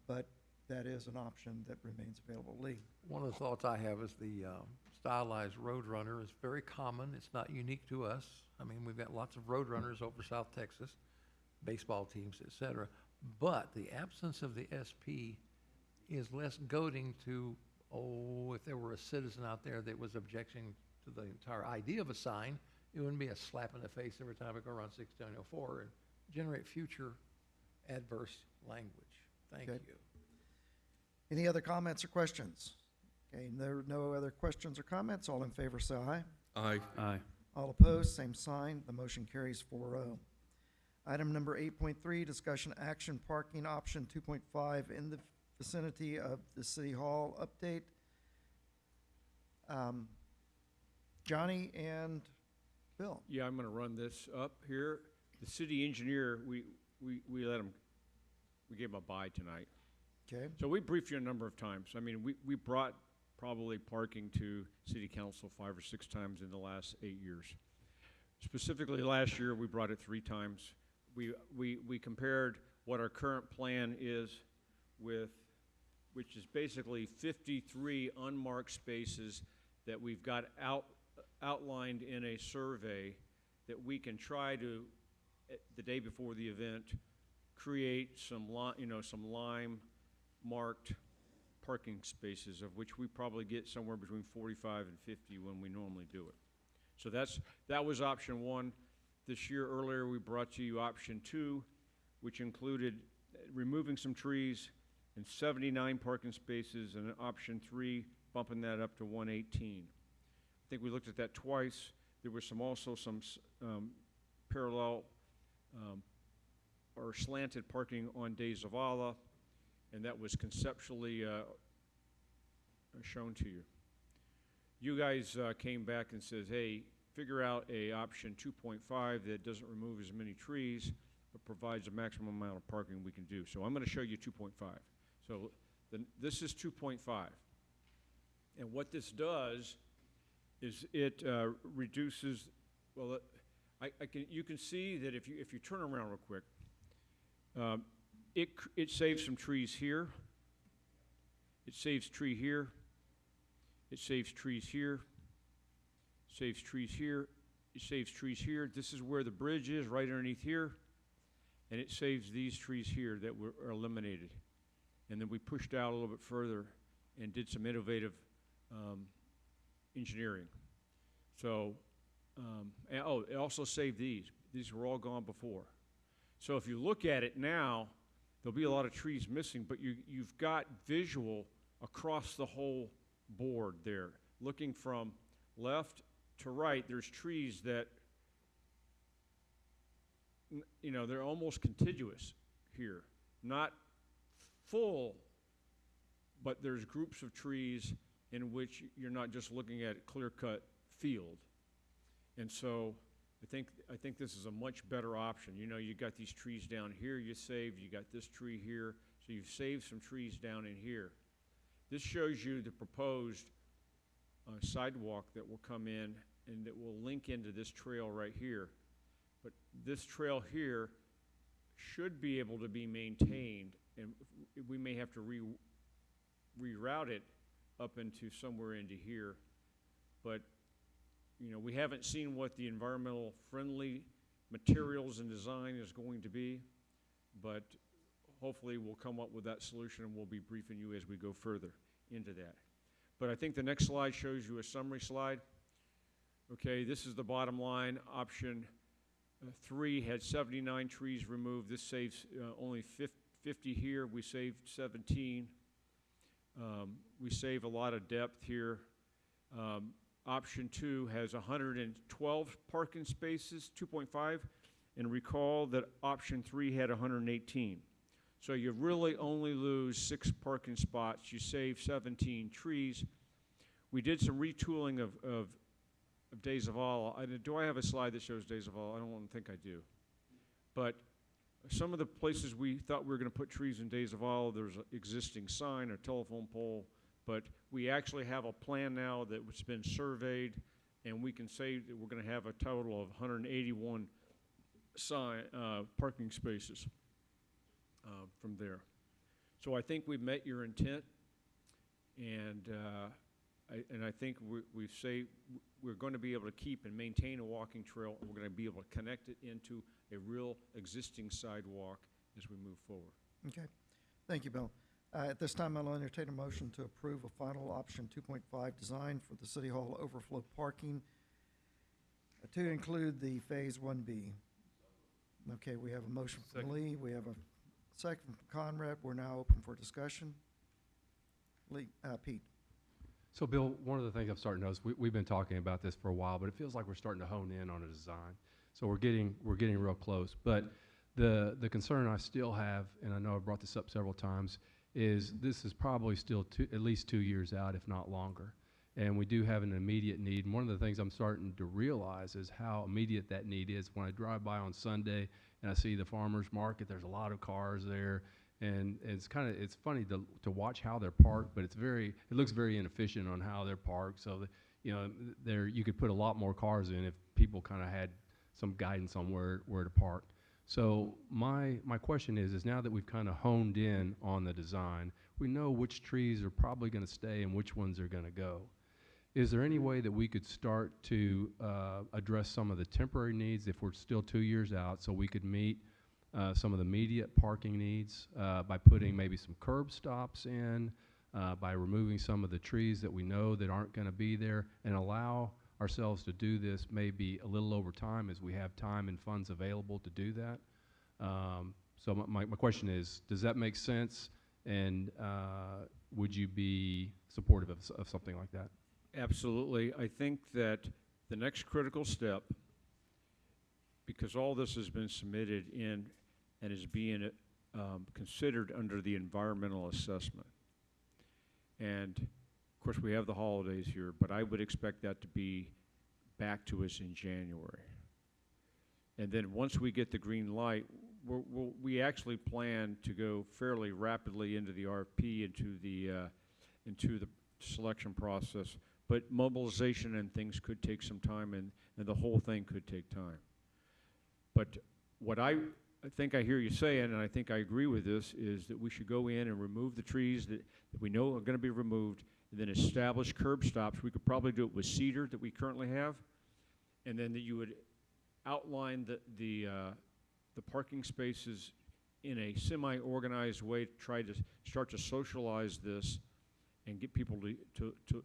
but that is an option that remains available. Lee? One of the thoughts I have is the stylized Roadrunner is very common. It's not unique to us. I mean, we've got lots of Roadrunners over South Texas, baseball teams, et cetera. But the absence of the SP is less goading to, if there were a citizen out there that was objecting to the entire idea of a sign, it wouldn't be a slap in the face every time I go around 1604 and generate future adverse language. Thank Good. you. Any other comments or questions? Okay, there are no other questions or comments. All in favor, say aye. Aye. Aye. All opposed, same sign. The motion carries 4-0. Item number 8.3, discussion action parking option 2.5 in the vicinity of the City Hall update. Johnny and Bill. Yeah, I'm gonna run this up here. The city engineer, we let him, we gave him a bye tonight. Okay, So we briefed you a number of times. I mean, we brought probably parking to city council 5 or 6 times in the last 8 years. Specifically, last year, we brought it 3 times. We compared what our current plan is with, which is basically 53 unmarked spaces that we've got outlined in a survey that we can try to, the day before the event, create some lime marked parking spaces, of which we probably get somewhere between 45 and 50 when we normally do it. So that was option 1. This year earlier, we brought to you option 2, which included removing some trees and 79 parking spaces, and option 3, bumping that up to 118. I think we looked at that twice. There was also some parallel or slanted parking on De Zavala, and that was conceptually shown to you. You guys came back and says, hey, figure out a option 2.5 that doesn't remove as many trees, but provides the maximum amount of parking we can do. So I'm going to show you 2.5. So this is 2.5. And what this does is it reduces, well, you can see that if you turn around real quick, it saves some trees here. It saves tree here. It saves trees here. Saves trees here. It saves trees here. This is where the bridge is, right underneath here. And it saves these trees here that were eliminated. And then we pushed out a little bit further and did some innovative engineering. So, it also saved these. These were all gone before. So if you look at it now, there'll be a lot of trees missing, but you've got visual across the whole board there. Looking from left to right, there's trees that, you know, they're almost contiguous here. Not full, but there's groups of trees in which you're not just looking at a clear-cut field. And so I think this is a much better option. You know, you got these trees down here you saved, you got this tree here, so you've saved some trees down in here. This shows you the proposed sidewalk that will come in and that will link into this trail right here. But this trail here should be able to be maintained, and we may have to reroute it up into somewhere into here. But you know, we haven't seen what the environmental friendly materials and design is going to be, but hopefully we'll come up with that solution, and we'll be briefing you as we go further into that. But I think the next slide shows you a summary slide. Okay, this is the bottom line. Option 3 had 79 trees removed. This saves only 50 here. We saved 17. We save a lot of depth here. Option 2 has 112 parking spaces, 2.5, and recall that option 3 had 118. So you really only lose 6 parking spots. You save 17 trees. We did some retooling of Days of All. Do I have a slide that shows Days of All? I don't think I do. But some of the places we thought we were going to put trees in Days of All, there's an existing sign or telephone pole. But we actually have a plan now that's been surveyed, and we can say that we're going to have a total of 181 parking spaces from there. So I think we've met your intent, and I think we've said we're going to be able to keep and maintain a walking trail, and we're going to be able to connect it into a real existing sidewalk as we move forward. Okay. Thank you, Bill. At this time, I'll entertain a motion to approve a final option 2.5 design for the City Hall overflow parking to include the Phase 1B. Okay, we have a motion from Lee. We have a second from Conrad. We're now open for discussion. Lee, Pete. So, Bill, one of the things I'm starting to notice, we've been talking about this for a while, but it feels like we're starting to hone in on a design. So we're getting real close. But the concern I still have, and I know I've brought this up several times, is this is probably still at least 2 years out, if not longer. And we do have an immediate need. And one of the things I'm starting to realize is how immediate that need is. When I drive by on Sunday and I see the farmer's market, there's a lot of cars there. And it's funny to watch how they're parked, but it looks very inefficient on how they're parked. So that, you know, you could put a lot more cars in if people kind of had some guidance on where to park. So my question is now that we've kind of honed in on the design, we know which trees are probably going to stay and which ones are going to go. Is there any way that we could start to address some of the temporary needs if we're still 2 years out, so we could meet some of the immediate parking needs by putting maybe some curb stops in, by removing some of the trees that we know that aren't going to be there, and allow ourselves to do this maybe a little over time as we have time and funds available to do that? So my question is, does that make sense? And would you be supportive of something like that? Absolutely. I think that the next critical step, because all this has been submitted in and is being considered under the environmental assessment. And of course, we have the holidays here, but I would expect that to be back to us in January. And then once we get the green light, we actually plan to go fairly rapidly into the RFP, into the selection process. But mobilization and things could take some time, and the whole thing could take time. But what I think I hear you saying, and I think I agree with this, is that we should go in and remove the trees that we know are gonna be removed, and then establish curb stops. We could probably do it with cedar that we currently have, and then that you would outline the parking spaces in a semi-organized way to try to start to socialize this and get people to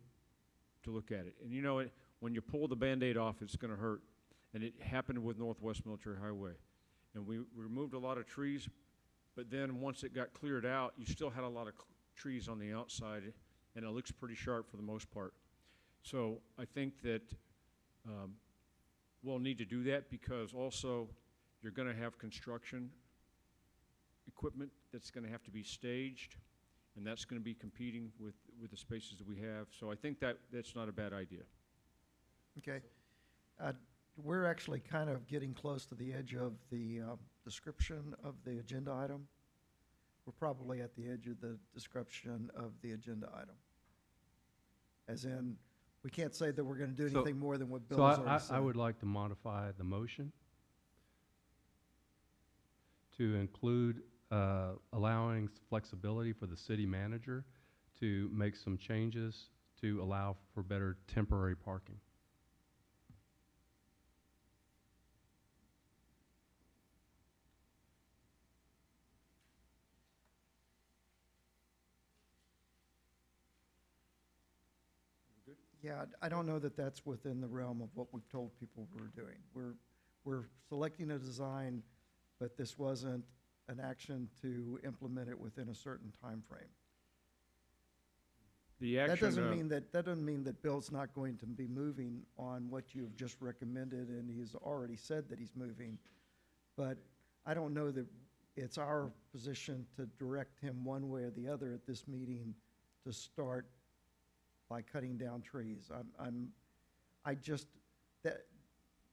look at it. And you know, when you pull the Band-Aid off, it's gonna hurt. And it happened with Northwest Military Highway. And we removed a lot of trees, but then once it got cleared out, you still had a lot of trees on the outside, and it looks pretty sharp for the most part. So I think that we'll need to do that, because also you're gonna have construction equipment that's gonna have to be staged, and that's gonna be competing with the spaces that we have. So I think that's not a bad idea. Okay. We're actually kind of getting close to the edge of the description of the agenda item. We're probably at the edge of the description of the agenda item. As in, we can't say that we're going to do So- anything more than what Bill So has already said. I would like to modify the motion to include allowing flexibility for the city manager to make some changes to allow for better temporary parking. Yeah, I don't know that that's within the realm of what we've told people we're doing. We're selecting a design, but this wasn't an action to implement it within a certain time frame. The action. That doesn't mean that Bill's not going to be moving on what you've just recommended, and he's already said that he's moving. But I don't know that it's our position to direct him one way or the other at this meeting to start by cutting down trees.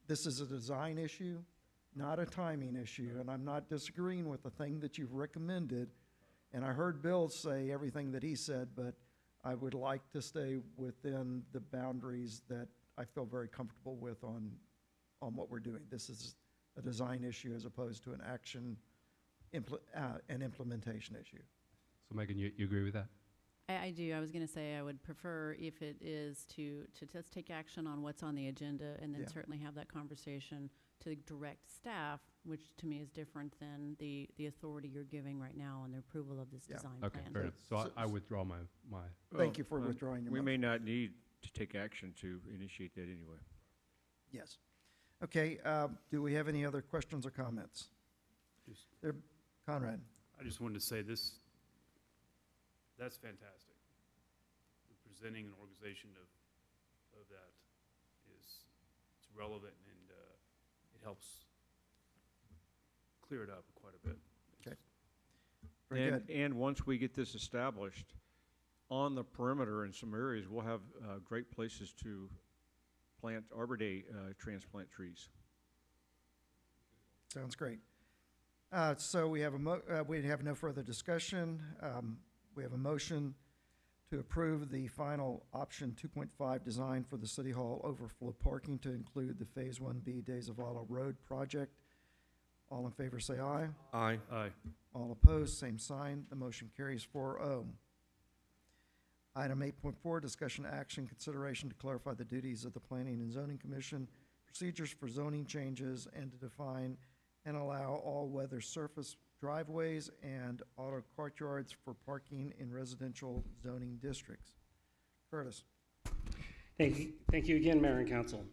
This is a design issue, not a timing issue, and I'm not disagreeing with the thing that you've recommended. And I heard Bill say everything that he said, but I would like to stay within the boundaries that I feel very comfortable with on what we're doing. This is a design issue as opposed to an an implementation issue. So Megan, you agree with that? I do. I was going to say I would prefer if it is to just take action on what's on the agenda, and then Yeah. certainly have that conversation to direct staff, which to me is different than the authority you're giving right now on the approval of this Yeah. design Okay, plan. fair enough. So So- I withdraw my Thank you for Well, withdrawing your We may motion. not need to take action to initiate that anyway. Yes. Okay, do we have any other questions or comments? Just- Conrad? I just wanted to say this, that's fantastic. Presenting an organization of that it's relevant, and it helps clear it up quite a bit. Very good. And once we get this established, on the perimeter in some areas, we'll have great places to plant Arbor Day transplant trees. Sounds great. So we have we have no further discussion. We have a motion to approve the final option 2.5 design for the City Hall overflow parking to include the Phase 1B Days of Alla Road project. All in favor, say aye. Aye. Aye. All opposed, same sign. The motion carries 4-0. Item 8.4, discussion action, consideration to clarify the duties of the Planning and Zoning Commission, procedures for zoning changes, and to define and allow all-weather surface driveways and auto courtyards for parking in residential zoning districts. Curtis? Thank you again, Mayor and Council.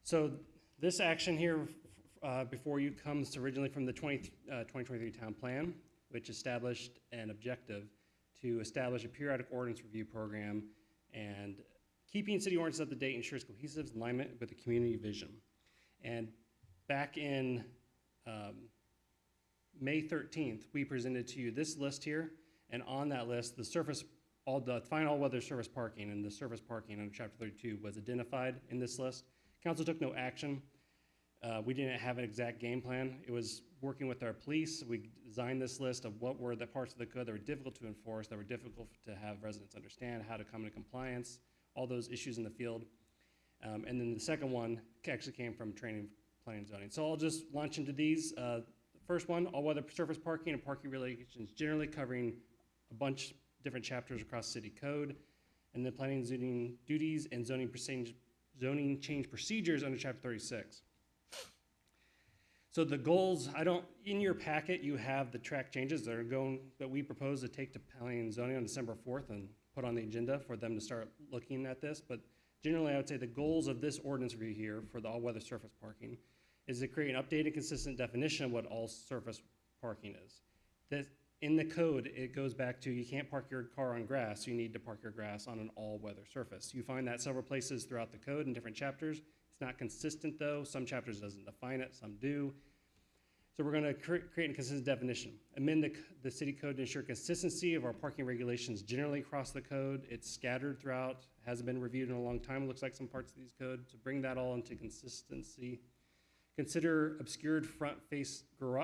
So this action here before you comes originally from the 2023 Town Plan, which established an objective to establish a periodic ordinance review program, and keeping city ordinances up to date ensures cohesive alignment with the community vision. And back in May 13th, we presented to you this list here, and on that list, the final weather surface parking and the surface parking under Chapter 32 was identified in this list. Council took no action. We didn't have an exact game plan. It was working with our police. We designed this list of what were the parts of the code that were difficult to enforce, that were difficult to have residents understand, how to come into compliance, all those issues in the field. And then the second one actually came from training planning and zoning. So I'll just launch into these. The first one, all-weather surface parking and parking regulations, generally covering a bunch different chapters across city code, and then planning and zoning duties and zoning change procedures under chapter 36. So the goals, in your packet, you have the track changes that we propose to take to planning and zoning on December 4th and put on the agenda for them to start looking at this. But generally, I would say the goals of this ordinance review here for the all-weather surface parking is to create an updated, consistent definition of what all surface parking is. That in the code, it goes back to you can't park your car on grass, so you need to park your grass on an all-weather surface. You find that several places throughout the code in different chapters. It's not consistent though. Some chapters doesn't define it, some do. So we're gonna create a consistent definition. Amend the city code to ensure consistency of our parking regulations generally across the code. It's scattered throughout, hasn't been reviewed in a long time, it looks like some parts of these codes. So bring that all into consistency. Consider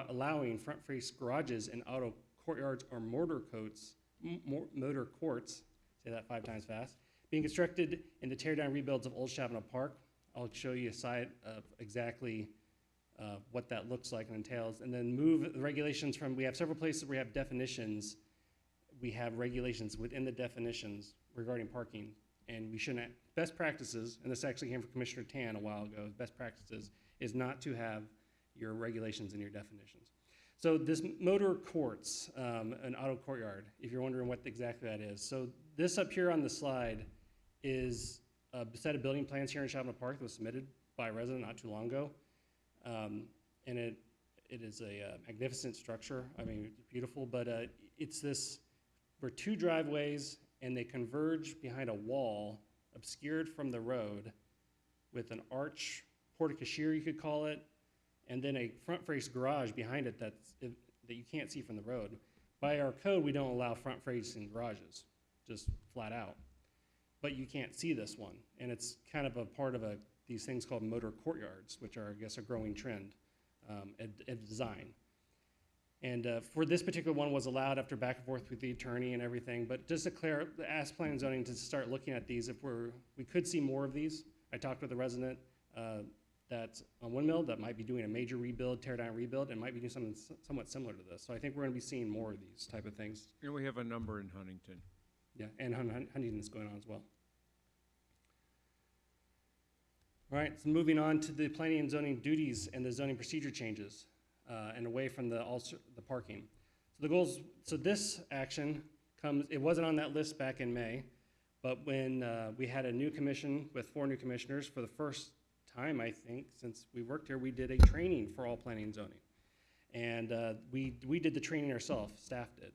allowing front-face garages in auto courtyards or motor courts, say that 5 times fast, being constructed in the tear-down rebuilds of Old Chavano Park. I'll show you a side of exactly what that looks like and entails, and then move the regulations from, we have several places where we have definitions, we have regulations within the definitions regarding parking, and we shouldn't, best practices, and this actually came from Commissioner Tan a while ago, best practices is not to have your regulations in your definitions. So this motor courts, an auto courtyard, if you're wondering what exactly that is. So this up here on the slide is a set of building plans here in Chavano Park that was submitted by a resident not too long ago. And it is a magnificent structure. I mean, it's beautiful, but it's this, we're 2 driveways and they converge behind a wall obscured from the road with an arch, porte-cochere you could call it, and then a front-face garage behind it that you can't see from the road. By our code, we don't allow front-facing garages, just flat out. But you can't see this one, and it's kind of a part of these things called motor courtyards, which are, I guess, a growing trend at design. And for this particular one was allowed after back and forth with the attorney and everything, but just to ask planning and zoning to start looking at these if we could see more of these. I talked with a resident that's on Windmill that might be doing a major rebuild, tear down rebuild, and might be doing something somewhat similar to this. So I think we're gonna be seeing more of these type of things. And we have a number in Huntington. Yeah, and Huntington is going on as well. All right, so moving on to the planning and zoning duties and the zoning procedure changes, and away from the parking. So the goals, so this action comes, it wasn't on that list back in May, but when we had a new commission with 4 new commissioners for the first time, I think, since we worked here, we did a training for all planning and zoning. And we did the training ourselves, staff did.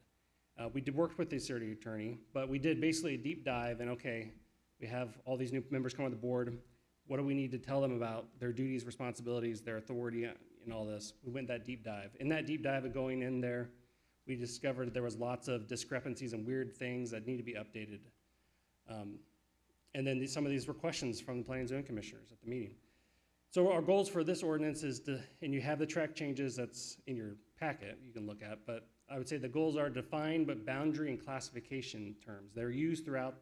We worked with the city attorney, but we did basically a deep dive and okay, we have all these new members come on the board. What do we need to tell them about their duties, responsibilities, their authority, and all this? We went that deep dive. In that deep dive of going in there, we discovered there was lots of discrepancies and weird things that need to be updated. And then some of these were questions from the planning and zoning commissioners at the meeting. So our goals for this ordinance is to, and you have the track changes that's in your packet you can look at, but I would say the goals are defined but boundary and classification terms. They're used throughout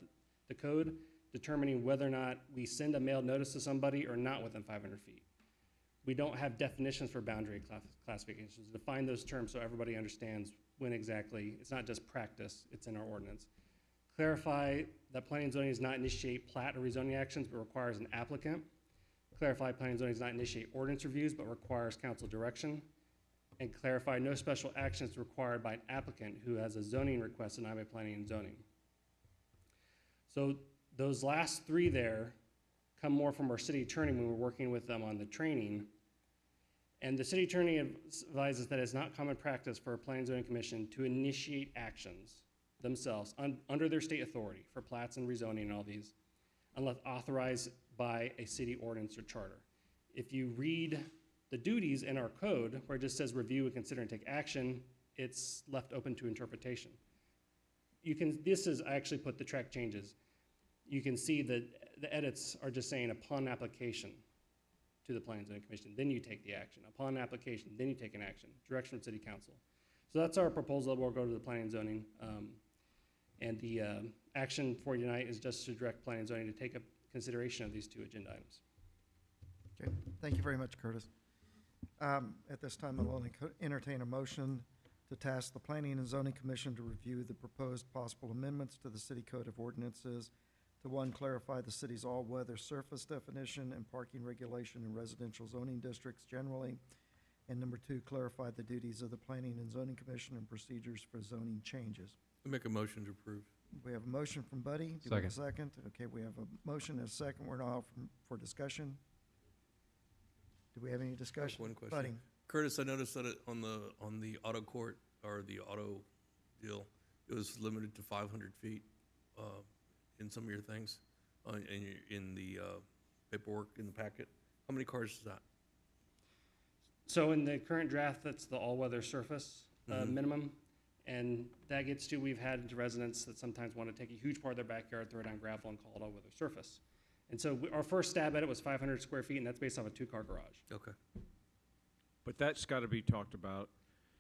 the code, determining whether or not we send a mailed notice to somebody or not within 500 feet. We don't have definitions for boundary classifications. Define those terms so everybody understands when exactly, it's not just practice, it's in our ordinance. Clarify that planning and zoning does not initiate plat or rezoning actions, but requires an applicant. Clarify planning and zoning does not initiate ordinance reviews, but requires council direction. And clarify no special action is required by an applicant who has a zoning request denied by planning and zoning. So those last 3 there come more from our city attorney when we're working with them on the training. And the city attorney advises that it's not common practice for a planning and zoning commission to initiate actions themselves under their state authority for plats and rezoning and all these, unless authorized by a city ordinance or charter. If you read the duties in our code, where it just says review and consider and take action, it's left open to interpretation. This is, I actually put the track changes. You can see that the edits are just saying upon application to the Planning and Zoning Commission, then you take the action. Upon application, then you take an action. Direction from City Council. So that's our proposal. We'll go to the Planning and Zoning. And the action for tonight is just to direct Planning and Zoning to take up consideration of these 2 agenda items. Okay, thank you very much, Curtis. At this time, I'll only entertain a motion to task the Planning and Zoning Commission to review the proposed possible amendments to the City Code of Ordinances to, one, clarify the city's all-weather surface definition and parking regulation in residential zoning districts generally, and number two, clarify the duties of the Planning and Zoning Commission and procedures for zoning changes. I make a motion to approve. We have a motion from Buddy. Do we have a second? Okay, we have a motion and a second. We're now for discussion. Do we have any discussion? One question. Buddy? Curtis, I noticed that on the auto court, or the auto deal, it was limited to 500 feet, in some of your things, in the paperwork in the packet. How many cars is that? So in the current draft, that's the all-weather surface minimum. And that gets to, we've had residents that sometimes want to take a huge part of their backyard, throw down gravel and call it all-weather surface. And so our first stab at it was 500 square feet, and that's based off a two-car garage. Okay. But that's got to be talked about,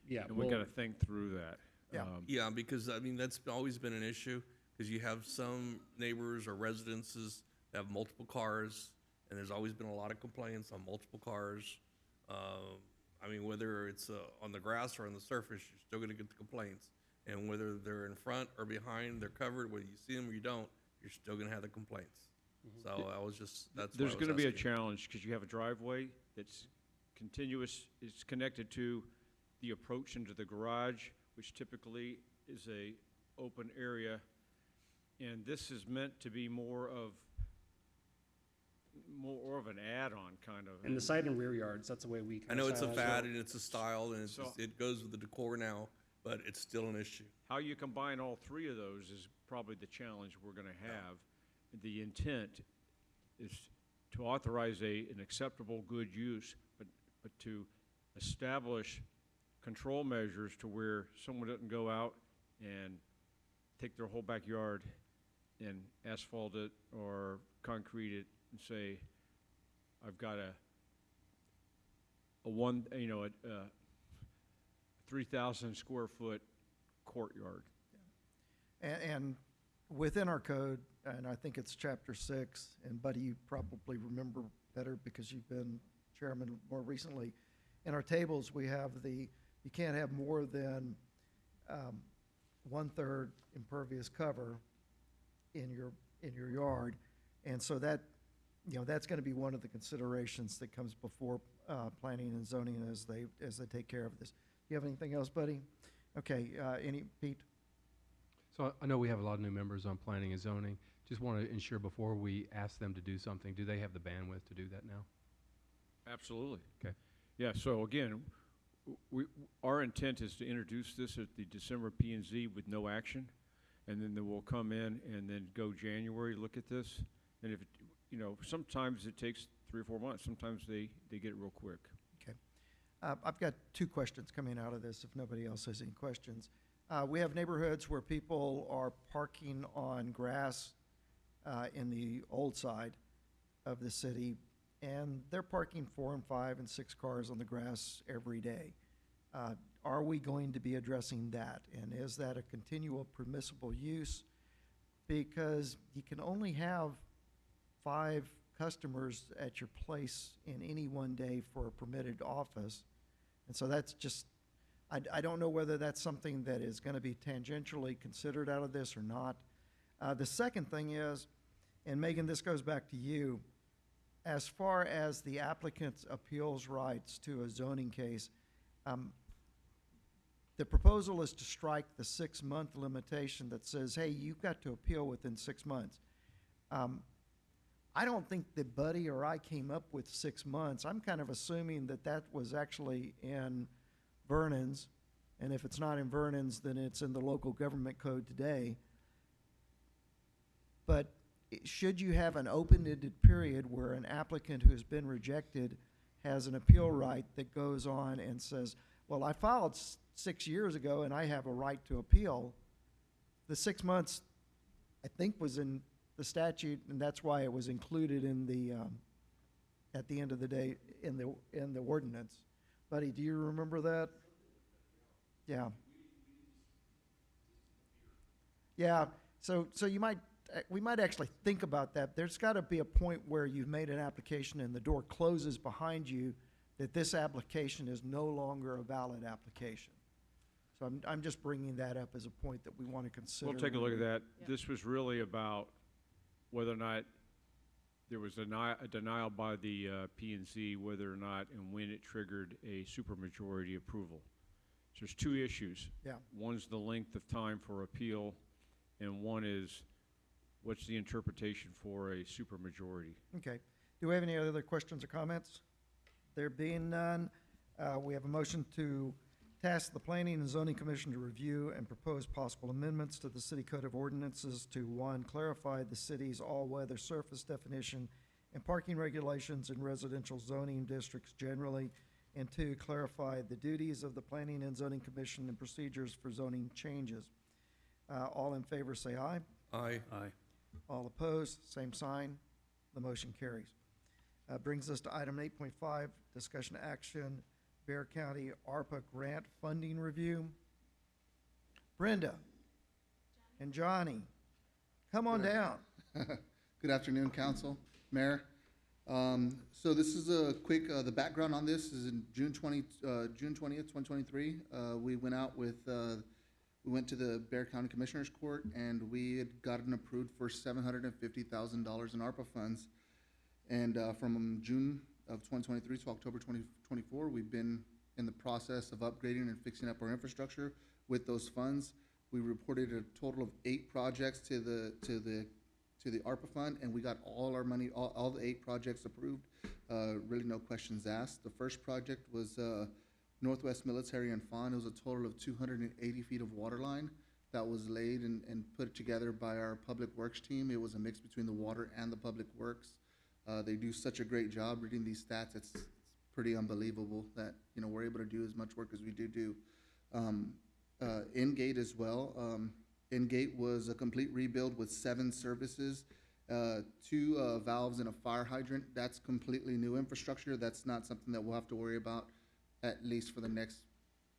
Yeah. and we we'll- got to think through that. Yeah. Yeah, because, I mean, that's always been an issue, because you have some neighbors or residences that have multiple cars, and there's always been a lot of complaints on multiple cars. I mean, whether it's on the grass or on the surface, you're still gonna get the complaints. And whether they're in front or behind, they're covered, whether you see them or you don't, you're still gonna have the complaints. So I was just, that's why I There's was going to be a asking. challenge, because you have a driveway that's continuous, it's connected to the approach into the garage, which typically is a open area. And this is meant to be more of an add-on, kind of. In the side and rear yards, that's the way we I kind of know it's a stylize fad it. and it's a style and it's So- just, it goes with the decor now, but it's still an issue. How you combine all three of those is probably the challenge we're going to have. The intent is to authorize an acceptable good use, but to establish control measures to where someone doesn't go out and take their whole backyard and asphalt it or concrete it and say, I've got a 3,000 square foot courtyard. And within our code, and I think it's chapter 6, and Buddy, you probably remember better because you've been chairman more recently. In our tables, we have you can't have more than 1/3 impervious cover in your yard. And so that, that's going to be one of the considerations that comes before planning and zoning as they take care of this. You have anything else, Buddy? Okay, Pete? So I know we have a lot of new members on planning and zoning. Just want to ensure before we ask them to do something, do they have the bandwidth to do that now? Absolutely. Okay. Yeah, so again, our intent is to introduce this at the December P and Z with no action, and then we'll come in and then go January, look at this, and if, sometimes it takes 3 or 4 months, sometimes they get it real quick. Okay. I've got 2 questions coming out of this, if nobody else has any questions. We have neighborhoods where people are parking on grass in the old side of the city, and they're parking 4 and 5 and 6 cars on the grass every day. Are we going to be addressing that? And is that a continual permissible use? Because you can only have 5 customers at your place in any one day for a permitted office. And so that's just, I don't know whether that's something that is going to be tangentially considered out of this or not. The second thing is, and Megan, this goes back to you, as far as the applicant's appeals rights to a zoning case, the proposal is to strike the 6-month limitation that says, hey, you've got to appeal within 6 months. I don't think that Buddy or I came up with 6 months. I'm kind of assuming that that was actually in Vernon's, and if it's not in Vernon's, then it's in the local government code today. But should you have an open-ended period where an applicant who has been rejected has an appeal right that goes on and says, well, I filed 6 years ago and I have a right to appeal, the 6 months, I think, was in the statute, and that's why it was included in the, at the end of the day, in the ordinance. Buddy, do you remember that? Yeah. Yeah, so we might actually think about that. There's got to be a point where you've made an application and the door closes behind you that this application is no longer a valid application. So I'm just bringing that up as a point that we want to consider. We'll take a look at that. Yeah. This was really about whether or not there was a denial by the P&Z, whether or not and when it triggered a supermajority approval. So there's two issues. Yeah. One's the length of time for appeal, and one is what's the interpretation for a supermajority. Okay. Do we have any other questions or comments? There being none, we have a motion to task the Planning and Zoning Commission to review and propose possible amendments to the City Code of Ordinances to, one, clarify the city's all-weather surface definition and parking regulations in residential zoning districts generally, and two, clarify the duties of the Planning and Zoning Commission and procedures for zoning changes. All in favor say aye. Aye. All opposed, same sign. The motion carries. Brings us to item 8.5, discussion action, Bear County ARPA grant funding review. Brenda and Johnny, come on down. Good afternoon, Council, Mayor. So this is a quick, the background on this is in June 20th, 2023. We went out with, we went to the Bear County Commissioners Court, and we had gotten approved for $750,000 in ARPA funds. And from June of 2023 to October 2024, we've been in the process of upgrading and fixing up our infrastructure with those funds. We reported a total of 8 projects to the ARPA fund, and we got all our money, all the 8 projects approved. Really no questions asked. The first project was Northwest Military and Fawn. It was a total of 280 feet of water line that was laid and put together by our Public Works team. It was a mix between the water and the Public Works. They do such a great job reading these stats. It's pretty unbelievable that, you know, we're able to do as much work as we do. Ingate as well. Ingate was a complete rebuild with 7 services, 2 valves and a fire hydrant. That's completely new infrastructure. That's not something that we'll have to worry about at least for the next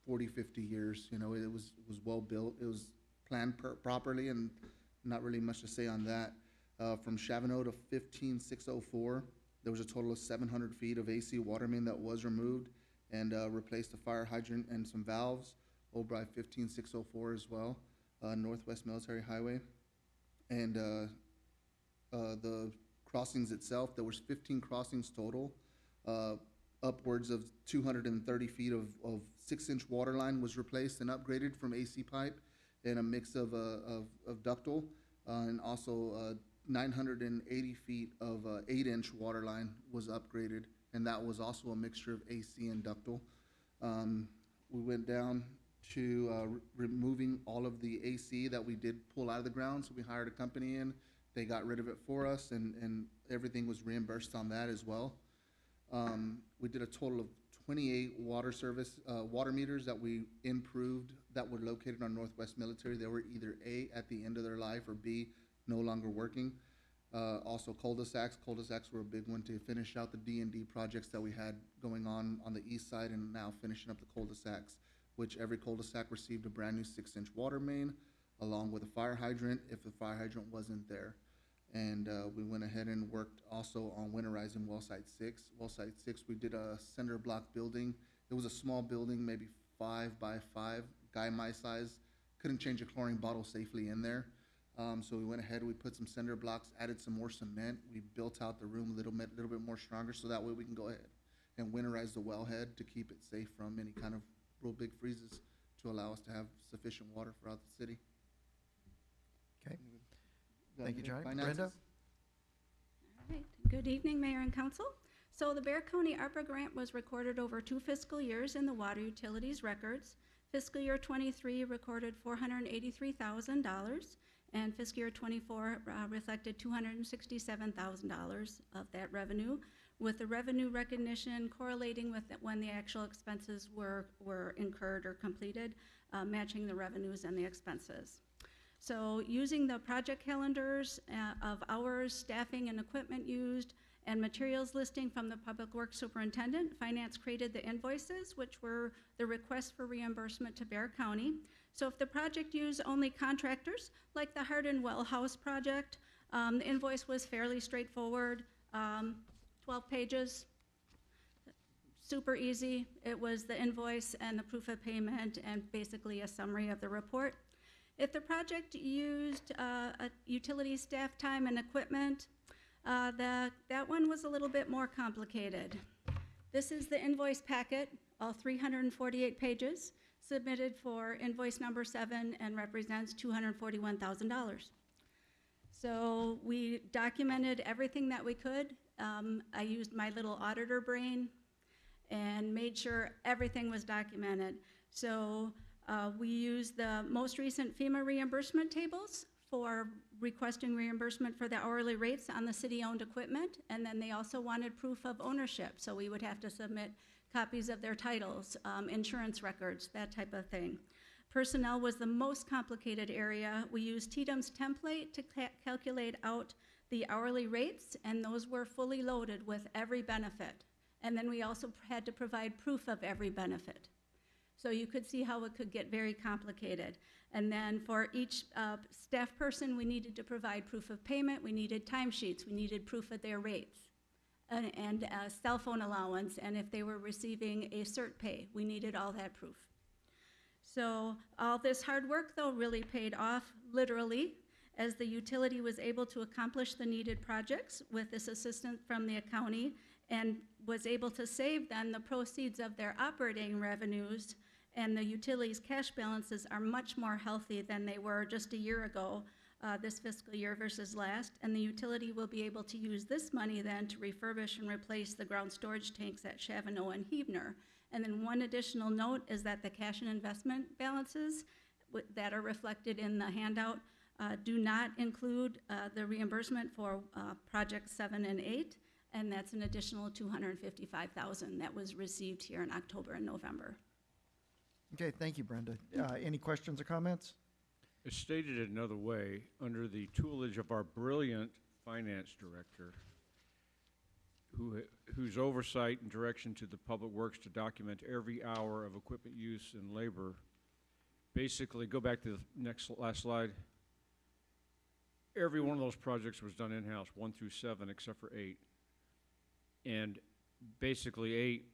40, 50 years. You know, it was well built. It was planned properly, and not really much to say on that. From Chavano to 15604, there was a total of 700 feet of AC water main that was removed, and replaced a fire hydrant and some valves over by 15604 as well, Northwest Military Highway. And the crossings itself, there was 15 crossings total. Upwards of 230 feet of 6-inch water line was replaced and upgraded from AC pipe, and a mix of ductile, and also 980 feet of 8-inch water line was upgraded, and that was also a mixture of AC and ductile. We went down to removing all of the AC that we did pull out of the ground, so we hired a company in. They got rid of it for us, and everything was reimbursed on that as well. We did a total of 28 water meters that we improved that were located on Northwest Military. They were either A, at the end of their life, or B, no longer working. Also cul-de-sacs. Cul-de-sacs were a big one to finish out the D&D projects that we had going on the east side, and now finishing up the cul-de-sacs, which every cul-de-sac received a brand new 6-inch water main along with a fire hydrant if the fire hydrant wasn't there. And we went ahead and worked also on winterizing Wellsite 6. Wellsite 6, we did a cinder block building. It was a small building, maybe 5 by 5, guy my size. Couldn't change a chlorine bottle safely in there. So we went ahead, we put some cinder blocks, added some more cement. We built out the room a little bit more stronger, so that way we can go ahead and winterize the wellhead to keep it safe from any kind of real big freezes, to allow us to have sufficient water throughout the city. Okay. Thank you, Johnny. Finances? Brenda? All right. Good evening, Mayor and Council. So the Bear County ARPA grant was recorded over 2 fiscal years in the water utilities records. Fiscal year 23 recorded $483,000, and fiscal year 24 reflected $267,000 of that revenue, with the revenue recognition correlating with when the actual expenses were incurred or completed, matching the revenues and the expenses. So using the project calendars of hours, staffing, and equipment used, and materials listing from the Public Works Superintendent, Finance created the invoices, which were the request for reimbursement to Bear County. So if the project used only contractors, like the Hardin Well House project, the invoice was fairly straightforward, 12 pages. super easy. It was the invoice and the proof of payment and basically a summary of the report. If the project used a utility staff time and equipment, that one was a little bit more complicated. This is the invoice packet, all 348 pages, submitted for invoice number 7 and represents $241,000. So we documented everything that we could. I used my little auditor brain and made sure everything was documented. So we used the most recent FEMA reimbursement tables for requesting reimbursement for the hourly rates on the city-owned equipment, and then they also wanted proof of ownership, so we would have to submit copies of their titles, insurance records, that type of thing. Personnel was the most complicated area. We used TDM's template to calculate out the hourly rates, and those were fully loaded with every benefit. And then we also had to provide proof of every benefit. So you could see how it could get very complicated. And then for each staff person, we needed to provide proof of payment, we needed timesheets, we needed proof of their rates, and cell phone allowance, and if they were receiving a cert pay, we needed all that proof. So all this hard work, though, really paid off, literally, as the utility was able to accomplish the needed projects with this assistance from the county and was able to save then the proceeds of their operating revenues, and the utility's cash balances are much more healthy than they were just a year ago, this fiscal year versus last, and the utility will be able to use this money then to refurbish and replace the ground storage tanks at Chavano and Heavner. And then one additional note is that the cash and investment balances that are reflected in the handout do not include the reimbursement for projects 7 and 8, and that's an additional $255,000 that was received here in October and November. Okay, thank you, Brenda. Any questions or comments? As stated another way, under the tutelage of our brilliant finance director, whose oversight and direction to the Public Works to document every hour of equipment use and labor, basically, go back to the last slide. Every one of those projects was done in-house, 1 through 7, except for 8. And basically 8,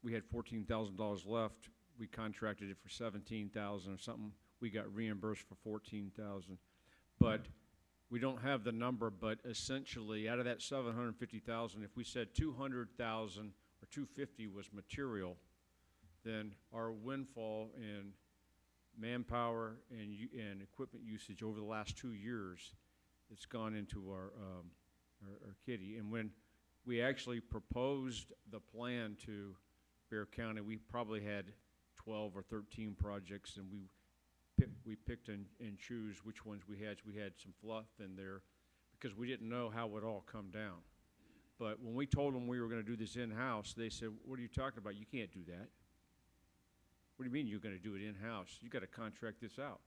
we had $14,000 left. We contracted it for $17,000 or something. We got reimbursed for $14,000. But we don't have the number, but essentially out of that $750,000, if we said $200,000 or $250,000 was material, then our windfall in manpower and equipment usage over the last 2 years, it's gone into our kitty. And when we actually proposed the plan to Bear County, we probably had 12 or 13 projects, and we picked and choose which ones we had. So we had some fluff in there because we didn't know how it would all come down. But when we told them we were going to do this in-house, they said, "What are you talking about? You can't do that." "What do you mean you're going to do it in-house? You've got to contract this out.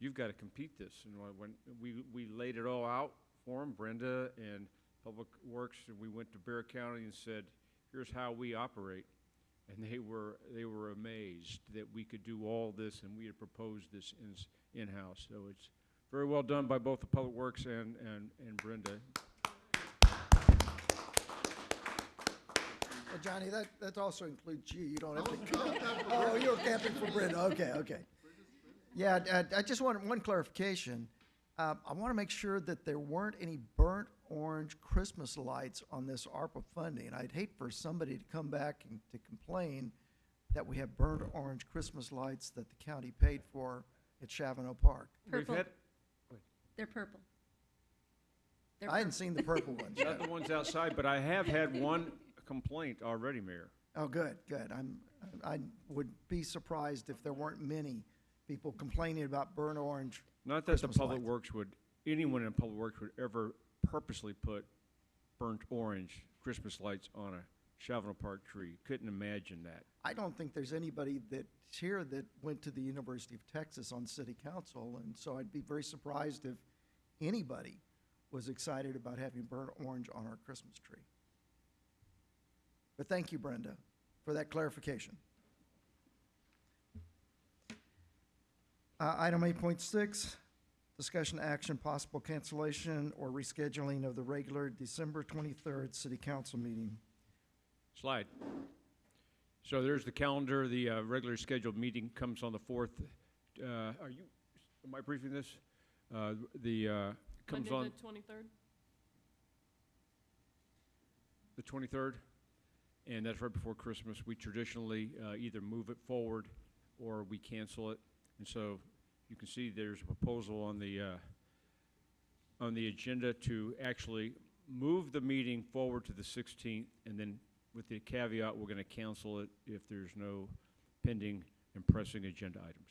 You've got to compete this." And when we laid it all out for them, Brenda and Public Works, and we went to Bear County and said, "Here's how we operate." And they were amazed that we could do all this, and we had proposed this in-house. So it's very well done by both the Public Works and Brenda. Johnny, that also includes you. You don't have to. Oh, you're camping for Brenda. Okay. Yeah, I just want one clarification. I want to make sure that there weren't any burnt orange Christmas lights on this ARPA funding. I'd hate for somebody to come back and to complain that we have burnt orange Christmas lights that the county paid for at Chavano Park. Purple. They're purple. I hadn't seen the purple ones Not yet. the ones outside, but I have had one complaint already, Mayor. Oh, good. I would be surprised if there weren't many people complaining about burnt orange. Not that Christmas the Public lights. Works anyone in Public Works would ever purposely put burnt orange Christmas lights on a Chavano Park tree. Couldn't imagine that. I don't think there's anybody that's here that went to the University of Texas on city council, and so I'd be very surprised if anybody was excited about having burnt orange on our Christmas tree. But thank you, Brenda, for that clarification. Item 8.6, discussion action, possible cancellation or rescheduling of the regular December 23rd city council meeting. Slide. So there's the calendar. The regularly scheduled meeting comes on the 4th. Am I briefing this? Comes on the 23rd? the 23rd, and that's right before Christmas. We traditionally either move it forward or we cancel it. And so you can see there's a proposal on the agenda to actually move the meeting forward to the 16th, and then with the caveat, we're going to cancel it if there's no pending and pressing agenda items.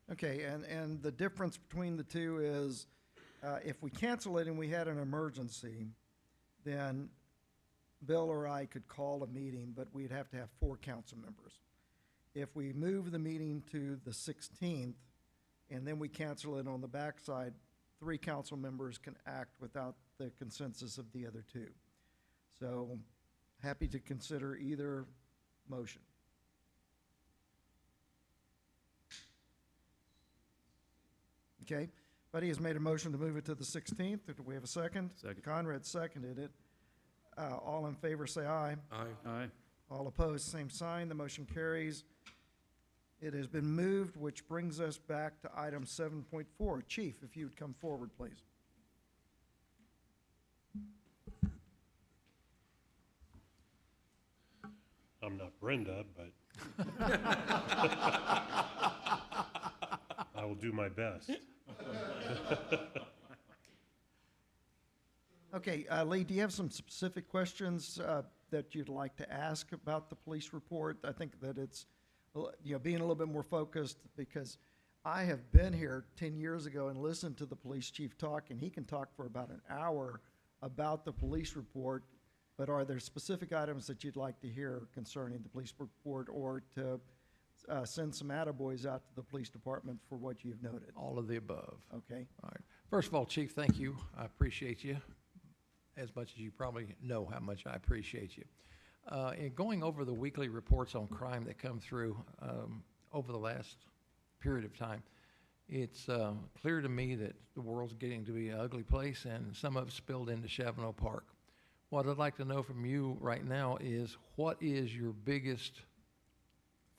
Okay, and the difference between the two is, if we cancel it and we had an emergency, then Bill or I could call a meeting, but we'd have to have 4 council members. If we move the meeting to the 16th, and then we cancel it on the backside, 3 council members can act without the consensus of the other 2. So, happy to consider either motion. Okay, Buddy has made a motion to move it to the 16th. Do we have a second? Second. Conrad seconded it. All in favor, say aye. Aye. Aye. All opposed, same sign. The motion carries. It has been moved, which brings us back to item 7.4. Chief, if you would come forward, please. I'm not Brenda, but I will do my best. Okay, Lee, do you have some specific questions that you'd like to ask about the police report? I think that it's, being a little bit more focused, because I have been here 10 years ago and listened to the police chief talk, and he can talk for about an hour about the police report. But are there specific items that you'd like to hear concerning the police report, or to send some attaboys out to the police department for what you've noted? All of the above. Okay. All right. First of all, Chief, thank you. I appreciate you as much as you probably know how much I appreciate you. In going over the weekly reports on crime that come through over the last period of time, it's clear to me that the world's getting to be an ugly place, and some of it spilled into Chavano Park. What I'd like to know from you right now is, what is your biggest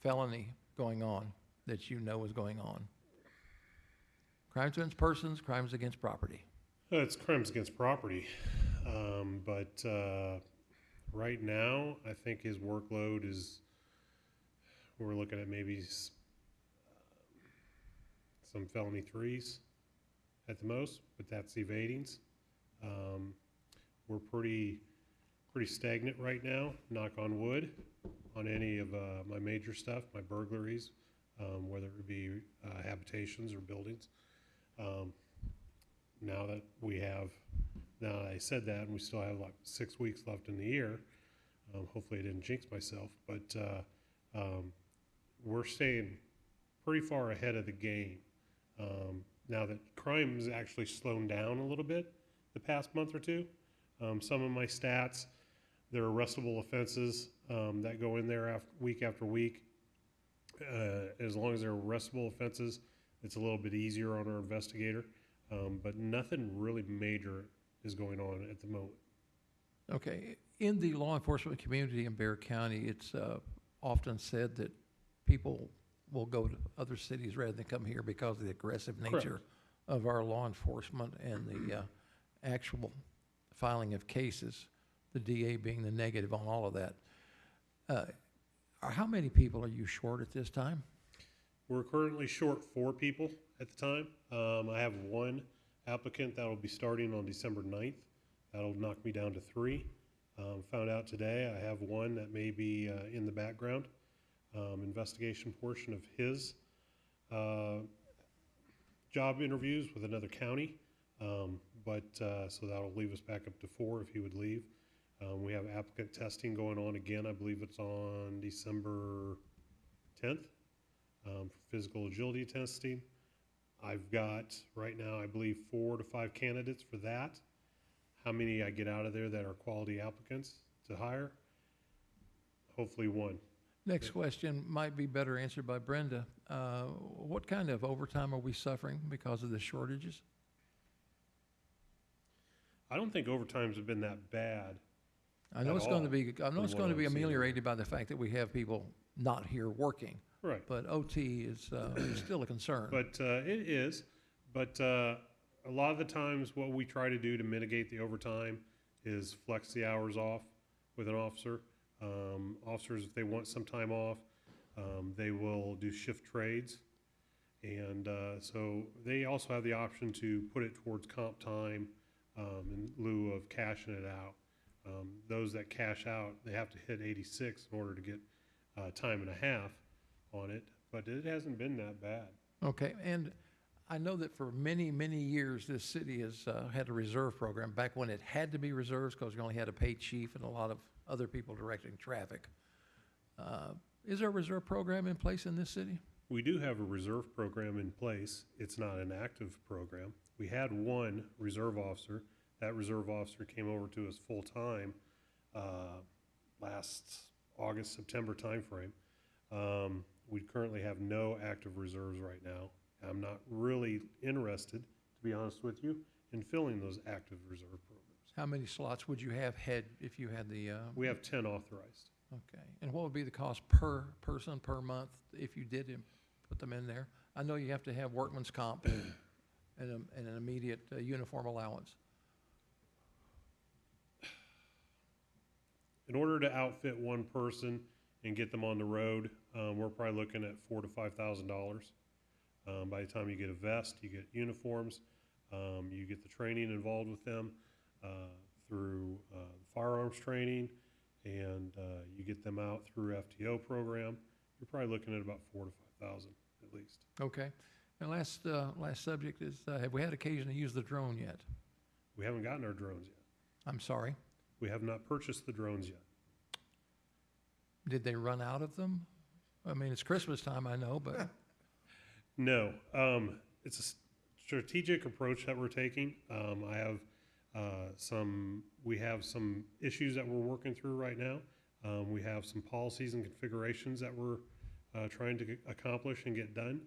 felony going on that you know is going on? Crimes against persons, crimes against property. It's crimes against property. But right now, I think his workload is, we're looking at maybe some felony 3s at the most, but that's evadings. We're pretty stagnant right now, knock on wood, on any of my major stuff, my burglaries, whether it be habitations or buildings. Now that I said that, and we still have like 6 weeks left in the year, hopefully I didn't jinx myself, but we're staying pretty far ahead of the game. Now that crime has actually slowed down a little bit the past month or two. Some of my stats, there are arrestable offenses that go in there week after week. As long as they're arrestable offenses, it's a little bit easier on our investigator. But nothing really major is going on at the moment. Okay. In the law enforcement community in Bexar County, it's often said that people will go to other cities rather than come here because of the aggressive nature of our law enforcement and the actual filing of cases, the DA being the negative on all of that. How many people are you short at this time? We're currently short 4 people at the time. I have 1 applicant that will be starting on December 9th. That'll knock me down to 3. Found out today I have 1 that may be in the background investigation portion of his job interviews with another county. So that'll leave us back up to 4 if he would leave. We have applicant testing going on again. I believe it's on December 10th for physical agility testing. I've got right now, I believe, 4 to 5 candidates for that. How many I get out of there that are quality applicants to hire? Hopefully 1. Next question might be better answered by Brenda. What kind of overtime are we suffering because of the shortages? I don't think overtimes have been that bad. I know at it's going to all. be, I know We it's going to wanna be see it. ameliorated by the fact that we have people not here working, Right. but OT is still a concern. But it is. But a lot of the times, what we try to do to mitigate the overtime is flex the hours off with an officer. Officers, if they want some time off, they will do shift trades. And so they also have the option to put it towards comp time in lieu of cashing it out. Those that cash out, they have to hit 86 in order to get time and a half on it, but it hasn't been that bad. Okay, and I know that for many, many years, this city has had a reserve program, back when it had to be reserves, because we only had a paid chief and a lot of other people directing traffic. Is there a reserve program in place in this city? We do have a reserve program in place. It's not an active program. We had one reserve officer. That reserve officer came over to us full-time last August, September timeframe. We currently have no active reserves right now. I'm not really interested, to be honest with you, in filling those active reserve programs. How many slots would you have had if you had the? We have 10 authorized. Okay, and what would be the cost per person per month if you did put them in there? I know you have to have workman's comp and an immediate uniform allowance. In order to outfit one person and get them on the road, we're probably looking at $4,000 to $5,000. By the time you get a vest, you get uniforms, you get the training involved with them through firearms training, and you get them out through FTO program. You're probably looking at about $4,000 to $5,000 at least. Okay, and last subject is, have we had occasion to use the drone yet? We haven't gotten our drones yet. I'm sorry, We have not purchased the drones yet. did they run out of them? I mean, it's Christmas time, I know, but, No, it's a strategic approach that we're taking. I have we have some issues that we're working through right now. We have some policies and configurations that we're trying to accomplish and get done.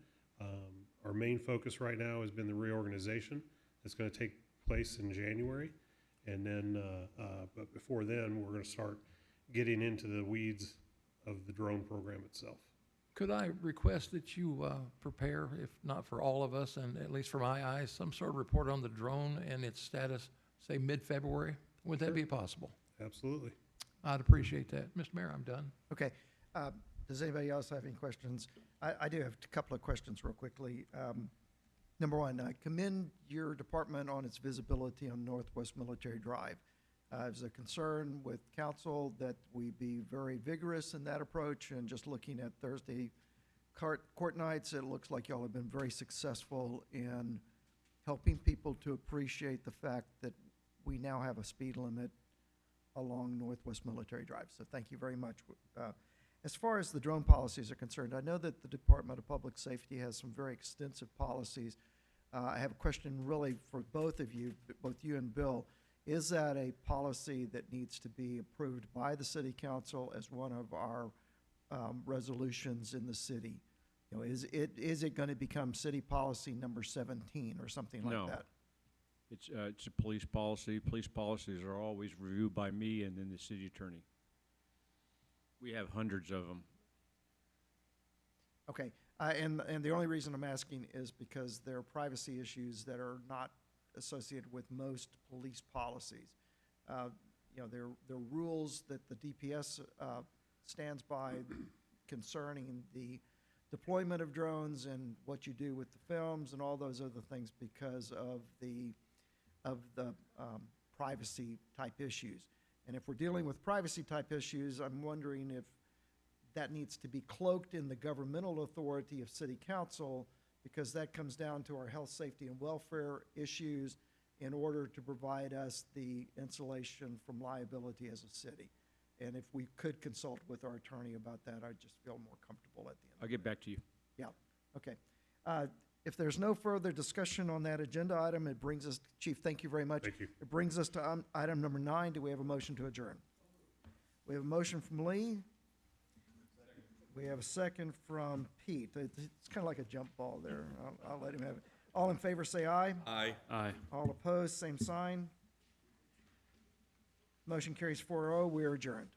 Our main focus right now has been the reorganization. It's going to take place in January. And then, but before then, we're going to start getting into the weeds of the drone program itself. could I request that you prepare, if not for all of us, and at least for my eyes, some sort of report on the drone and its status, say mid-February? Would that be possible? Absolutely. I'd appreciate that. Mr. Mayor, I'm done. Okay. Does anybody else have any questions? I do have a couple of questions real quickly. Number one, I commend your department on its visibility on Northwest Military Drive. There's a concern with council that we be very vigorous in that approach, and just looking at Thursday court nights, it looks like y'all have been very successful in helping people to appreciate the fact that we now have a speed limit along Northwest Military Drive. So thank you very much. As far as the drone policies are concerned, I know that the Department of Public Safety has some very extensive policies. I have a question really for both of you, both you and Bill. Is that a policy that needs to be approved by the city council as one of our resolutions in the city? You know, is it going to become city policy number 17 or something like No. that? It's a police policy. Police policies are always reviewed by me and then the city attorney. We have hundreds of them. Okay, and the only reason I'm asking is because there are privacy issues that are not associated with most police policies. You know, there are rules that the DPS stands by concerning the deployment of drones and what you do with the films and all those other things because of the privacy type issues. And if we're dealing with privacy type issues, I'm wondering if that needs to be cloaked in the governmental authority of city council, because that comes down to our health, safety, and welfare issues in order to provide us the insulation from liability as a city. And if we could consult with our attorney about that, I'd just feel more comfortable at the end. I'll get back to you. Yeah, okay. If there's no further discussion on that agenda item, it brings us, Chief, thank you very much. Thank you. It brings us to item number 9. Do we have a motion to adjourn? We have a motion from Lee. We have a second from Pete. It's kind of like a jump ball there. I'll let him have it. All in favor, say aye. Aye. Aye. All opposed, same sign. Motion carries 4-0. We are adjourned.